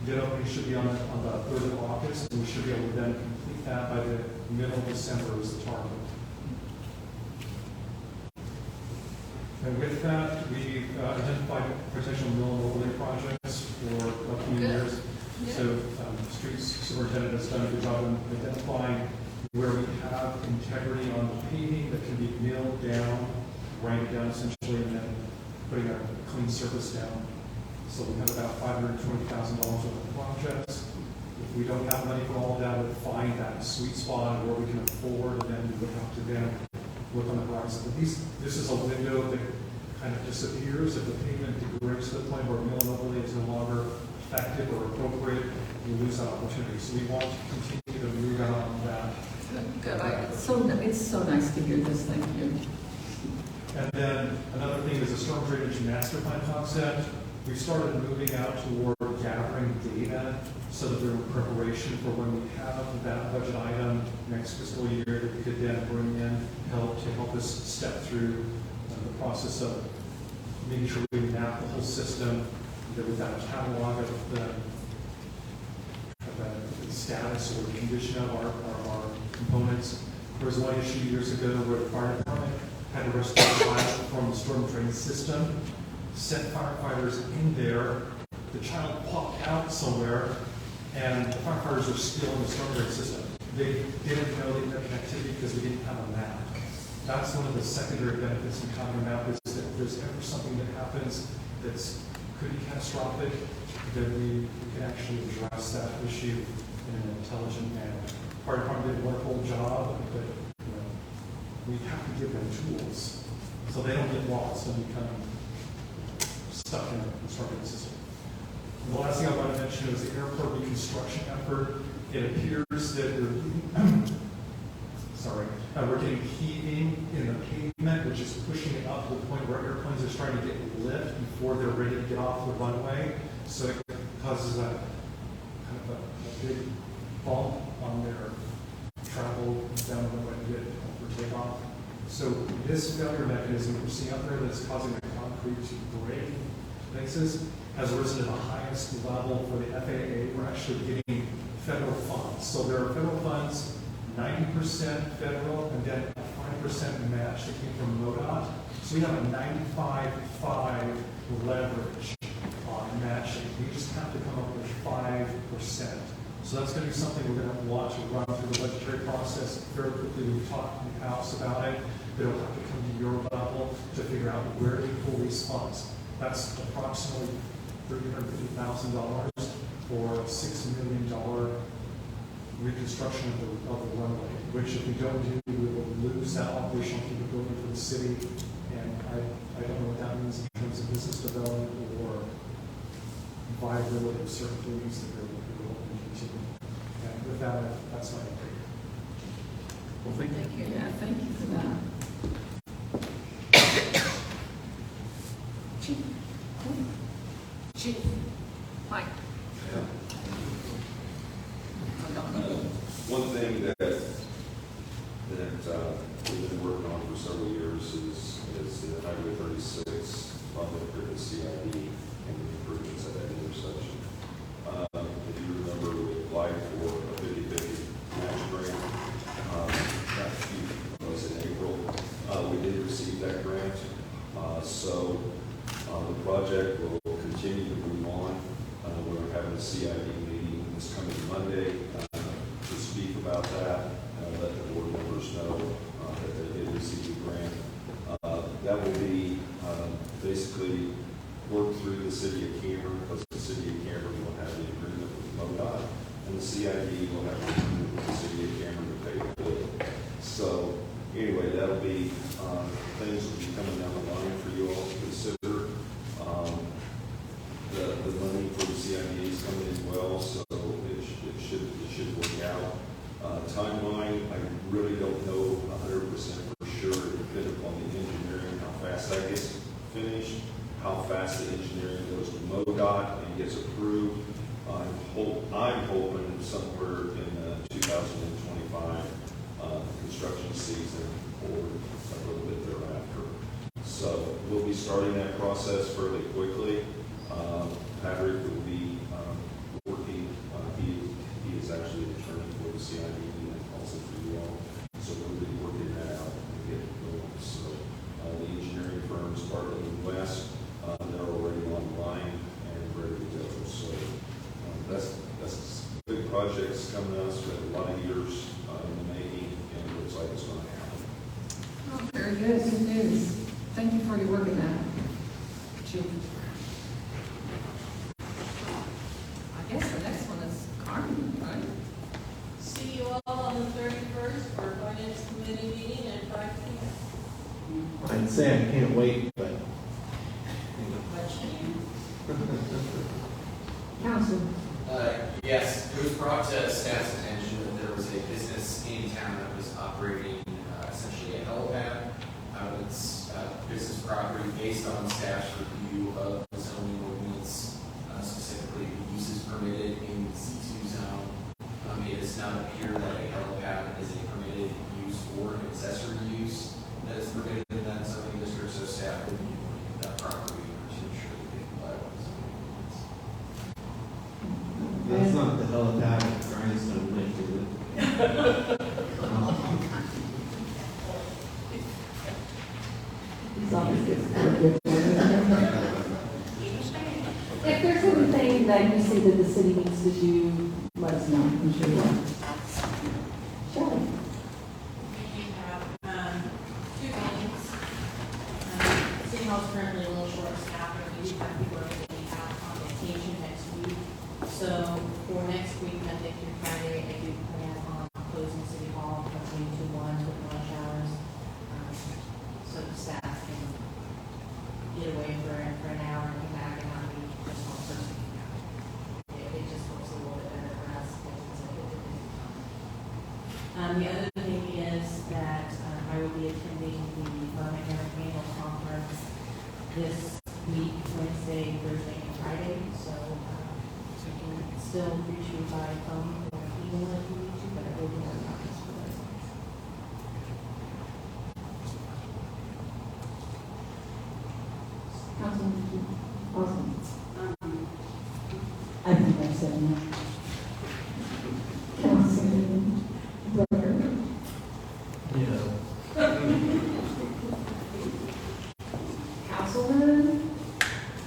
Bid opening should be on the 3rd of August, and we should be able to then complete that by the middle of December is the target. And with that, we've identified potential mill and overlay projects for upcoming years. So streets superintendent has done a good job in identifying where we have integrity on the paving that can be milled down, grind down essentially, and then putting a clean surface down. So we have about $520,000 worth of projects. If we don't have money for all of that, we'll find that sweet spot where we can afford, and then we would have to then look on the horizon. But this is a window that kind of disappears if the pavement degrades to the point where mill and overlay is no longer effective or appropriate. We lose that opportunity. So we want to continue to move out on that. Good. It's so nice to hear this. Thank you. And then another thing is a storm drainage master plan concept. We started moving out toward gathering data so that we're in preparation for when we have that budget item next fiscal year that we could then bring in help to help us step through the process of making sure we map the whole system, that we've got a catalog of the status or the condition of our components. There was one issue years ago where the fire department had to rescue a child from the storm drain system, sent firefighters in there, the child popped out somewhere, and the firefighters were still in the storm drain system. They didn't know they had connectivity because we didn't have a map. That's one of the secondary benefits of having a map, is that if there's ever something that happens that's could be catastrophic, then we can actually address that issue in an intelligent manner. Fire department did a wonderful job, but we have to give them tools so they don't get lost and become stuck in the construction system. And the last thing I want to mention is the airport reconstruction effort. It appears that we're getting heaving in the pavement, which is pushing it up to the point where airplanes are starting to get lift before they're ready to get off the runway. So it causes a kind of a big bump on their travel down the runway to get for takeoff. So this failure mechanism that we're seeing out there that's causing the concrete to break places has risen to the highest level for the FAA. We're actually getting federal funds. So there are federal funds, 90% federal, and then a 5% match that came from MoDOT. So we have a 95-5 leverage on matching. We just have to come up with 5%. So that's going to be something we're going to want to run through the budgetary process very quickly. We've talked in the House about it. It'll have to come to your level to figure out where to pull these funds. That's approximately $350,000 for a $6 million reconstruction of the runway, which if we don't do, we will lose that operational capability for the city. And I don't know what that means in terms of business development or viability of certain things that we're looking to continue. And with that, that's my update. Well, thank you. Yeah, thank you for that. Chief. Mike. One thing that we've been working on for several years is the Highway 36 public driven CID and the improvements at that intersection. If you remember, we applied for a 50/50 match grant that was in April. We did receive that grant, so the project will continue to move on. We're having a CID meeting this coming Monday to speak about that, let the board members that will be basically worked through the city of Cameron, because the city of Cameron will have the agreement with MoDOT, and the CID will have the agreement with the city of Cameron to pay the bill. So anyway, that'll be things will be coming down the line for you all to consider. The money for the CID is coming as well, so it should work out. Timeline, I really don't know 100% for sure. It depends upon the engineering, how fast that gets finished, how fast the engineering goes to MoDOT and gets approved. I'm hoping somewhere in 2025 construction season or a little bit thereafter. So we'll be starting that process fairly quickly. Patrick will be working. He is actually an attorney for the CID and also for you all. So we'll be working that out and get it going. So the engineering firms, Bartlett and West, they're already online and ready to go. So that's big projects coming at us. We have a lot of years in the making, and it looks like it's going to happen. Oh, very good. Good news. Thank you for your work in that. Chief. I guess the next one is Carmen, right? See you all on the 31st for finance committee meeting at 5 p.m. I'd say I can't wait, but. Council. Yes, it was brought to staff's attention that there was a business in town that was operating essentially a helipad out of its business property based on staff's review of the zoning ordinance, specifically the uses permitted in the C2 zone. It does not appear that a helipad is a permitted use or an accessory use that is permitted in that zoning district, so staff would be looking at that property to ensure that they comply with the zoning ordinance. That's not the helipad at Grindstone Lake, is it? If there's anything that you see that the city needs to do, let us know. I'm sure you will. Shelley. We have two meetings. City Hall's currently a little short staffed, and we do have people that we have on vacation next week. So for next week, Monday through Friday, I do plan on closing City Hall from 8 to 1 with lunch hours. So the staff can get away for an hour and come back and not be just one person. It just looks a little bit better for us because it's like a different time. The other thing is that I will be attending the Birmingham Annual Conference this week, Wednesday, Thursday, and Friday. So you can still reach me by phone or email if you need to, but I will be on conference for those. Councilman, awesome. I think I said no. Councilman Booker. Councilman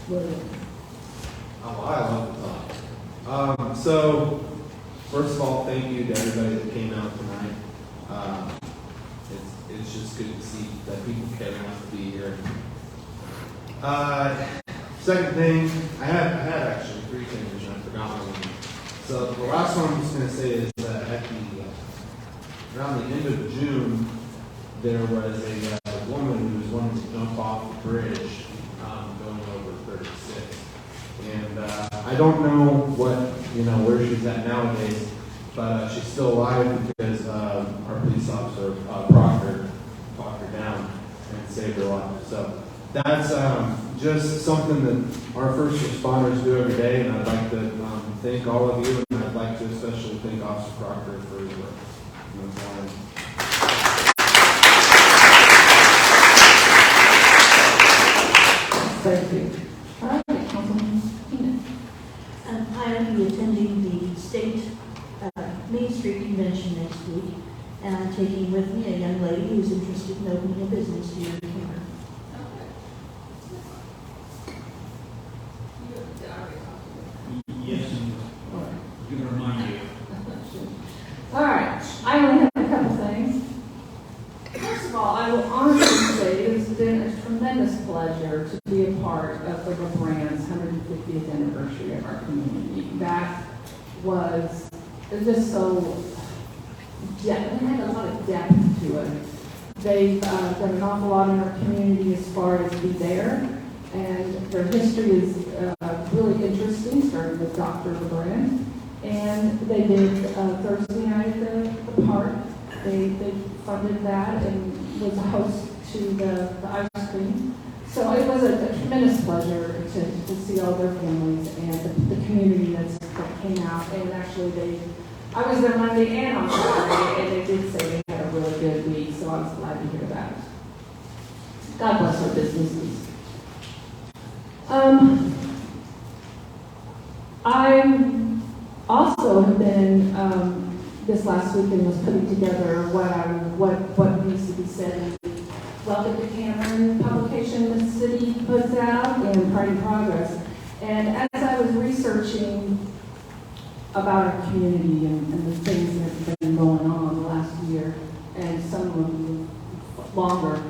Williams. Oh, I love to talk. So, first of all, thank you to everybody that came out tonight. It's just good to see that people care enough to be here. Second thing, I had actually three things and I forgot one. So the last one I'm just going to say is that at around the end of June, there was a woman who was wanting to jump off the bridge going over 36. And I don't know where she's at nowadays, but she's still alive because our police officer, Proctor, talked her down and saved her life. So that's just something that our first responders do every day, and I'd like to thank all of you, and I'd like to especially thank Officer Proctor for his work. Thank you. All right, Councilman Keenan. I will be attending the state Main Street Convention next week, and I'm taking with me a young lady who's interested in opening a business here in Cameron. Yes, you can remind you. All right, I only have a couple things. First of all, I will honestly say it has been a tremendous tremendous pleasure to be a part of the LeBrand's 150th anniversary of our community. That was just so, yeah, we had a lot of depth to it. They've done an awful lot in our community as far as be there, and their history is really interesting, starting with Dr. LeBrand. And they did Thursday night at the park. They funded that and was a host to the ice cream. So it was a tremendous pleasure to see all their families and the community that came out. And actually, I was there Monday and on Saturday, and they did say they had a really good week, so I was glad to hear that. God bless our businesses. I also have been, this last weekend was putting together what needs to be said in the Welcome to Cameron publication the city puts out and Pride in Progress. And as I was researching about our community and the things that have been going on the last year, and some of them longer,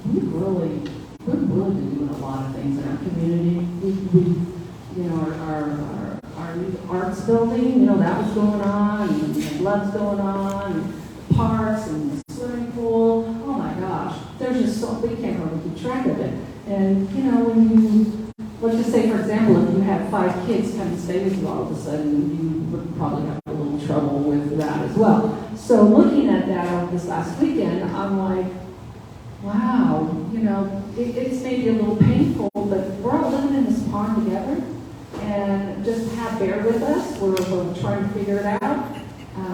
we've really been doing a lot of things in our community. We our new arts building, that was going on, and Love's going on, and parks, and the swimming pool. Oh my gosh, there's just so, we can't really keep track of it. And, when you, let's just say, for example, if you had 5 kids come and stay with you all of a sudden, you would probably have a little trouble with that as well. So looking at that over this last weekend, I'm like, wow, it's maybe a little painful, but we're all living in this pond together. And just bear with us. We're trying to figure it out.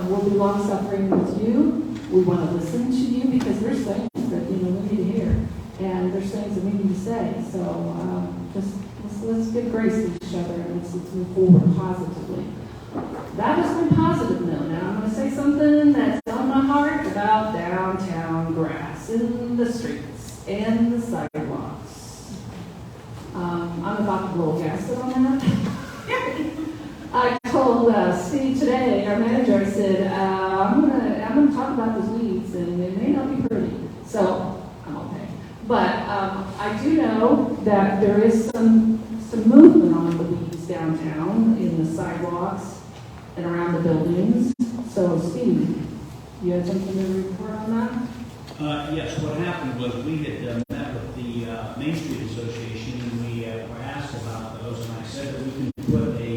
We'll be long-suffering with you. We want to listen to you because there's things that we need to hear, and there's things that we need to say. So let's give grace to each other and let's move forward positively. That was my positive note. Now I'm going to say something that's on my heart about downtown grass in the streets and the sidewalks. I'm about to blow a gasket on that. I told Steve today, our manager, I said, I'm gonna talk about those weeds, and it may not be pretty, so I'm okay. But I do know that there is some movement on the weeds downtown, in the sidewalks, and around the buildings. So, Steve, you had something to report on that? Yes, what happened was we had met with the Main Street Association, and we were asked about those, and I said that we can put a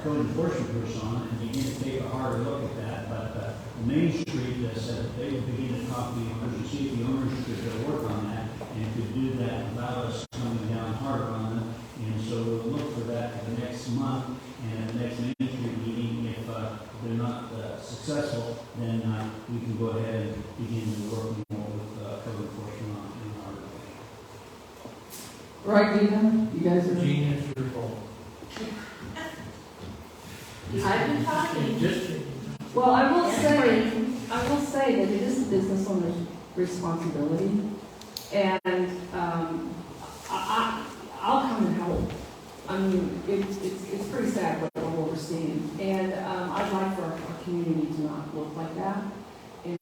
code enforcement person on and begin to take a harder look at that. But Main Street said that they would begin to talk to the owners and see if the owners could work on that and could do that without us coming down harder on them. And so we'll look for that for the next month and the next Main Street meeting. If they're not successful, then we can go ahead and begin to work more with code enforcement on in our Right, Gina? You guys are... Gina, it's your fault. I've been talking. Well, I will say that it is the business owner's responsibility, and I'll come and help. I mean, it's pretty sad what we're seeing, and I'd like for our community to not look like that, and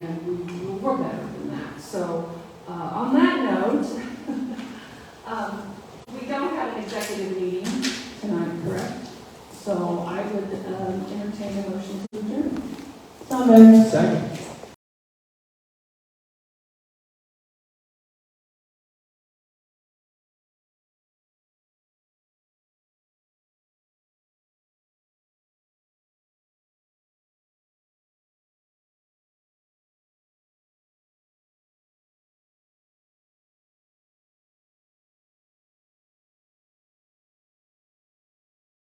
we're better than that. So, on that note, we don't have an executive meeting tonight, correct? So I would entertain a motion to adjourn. Second.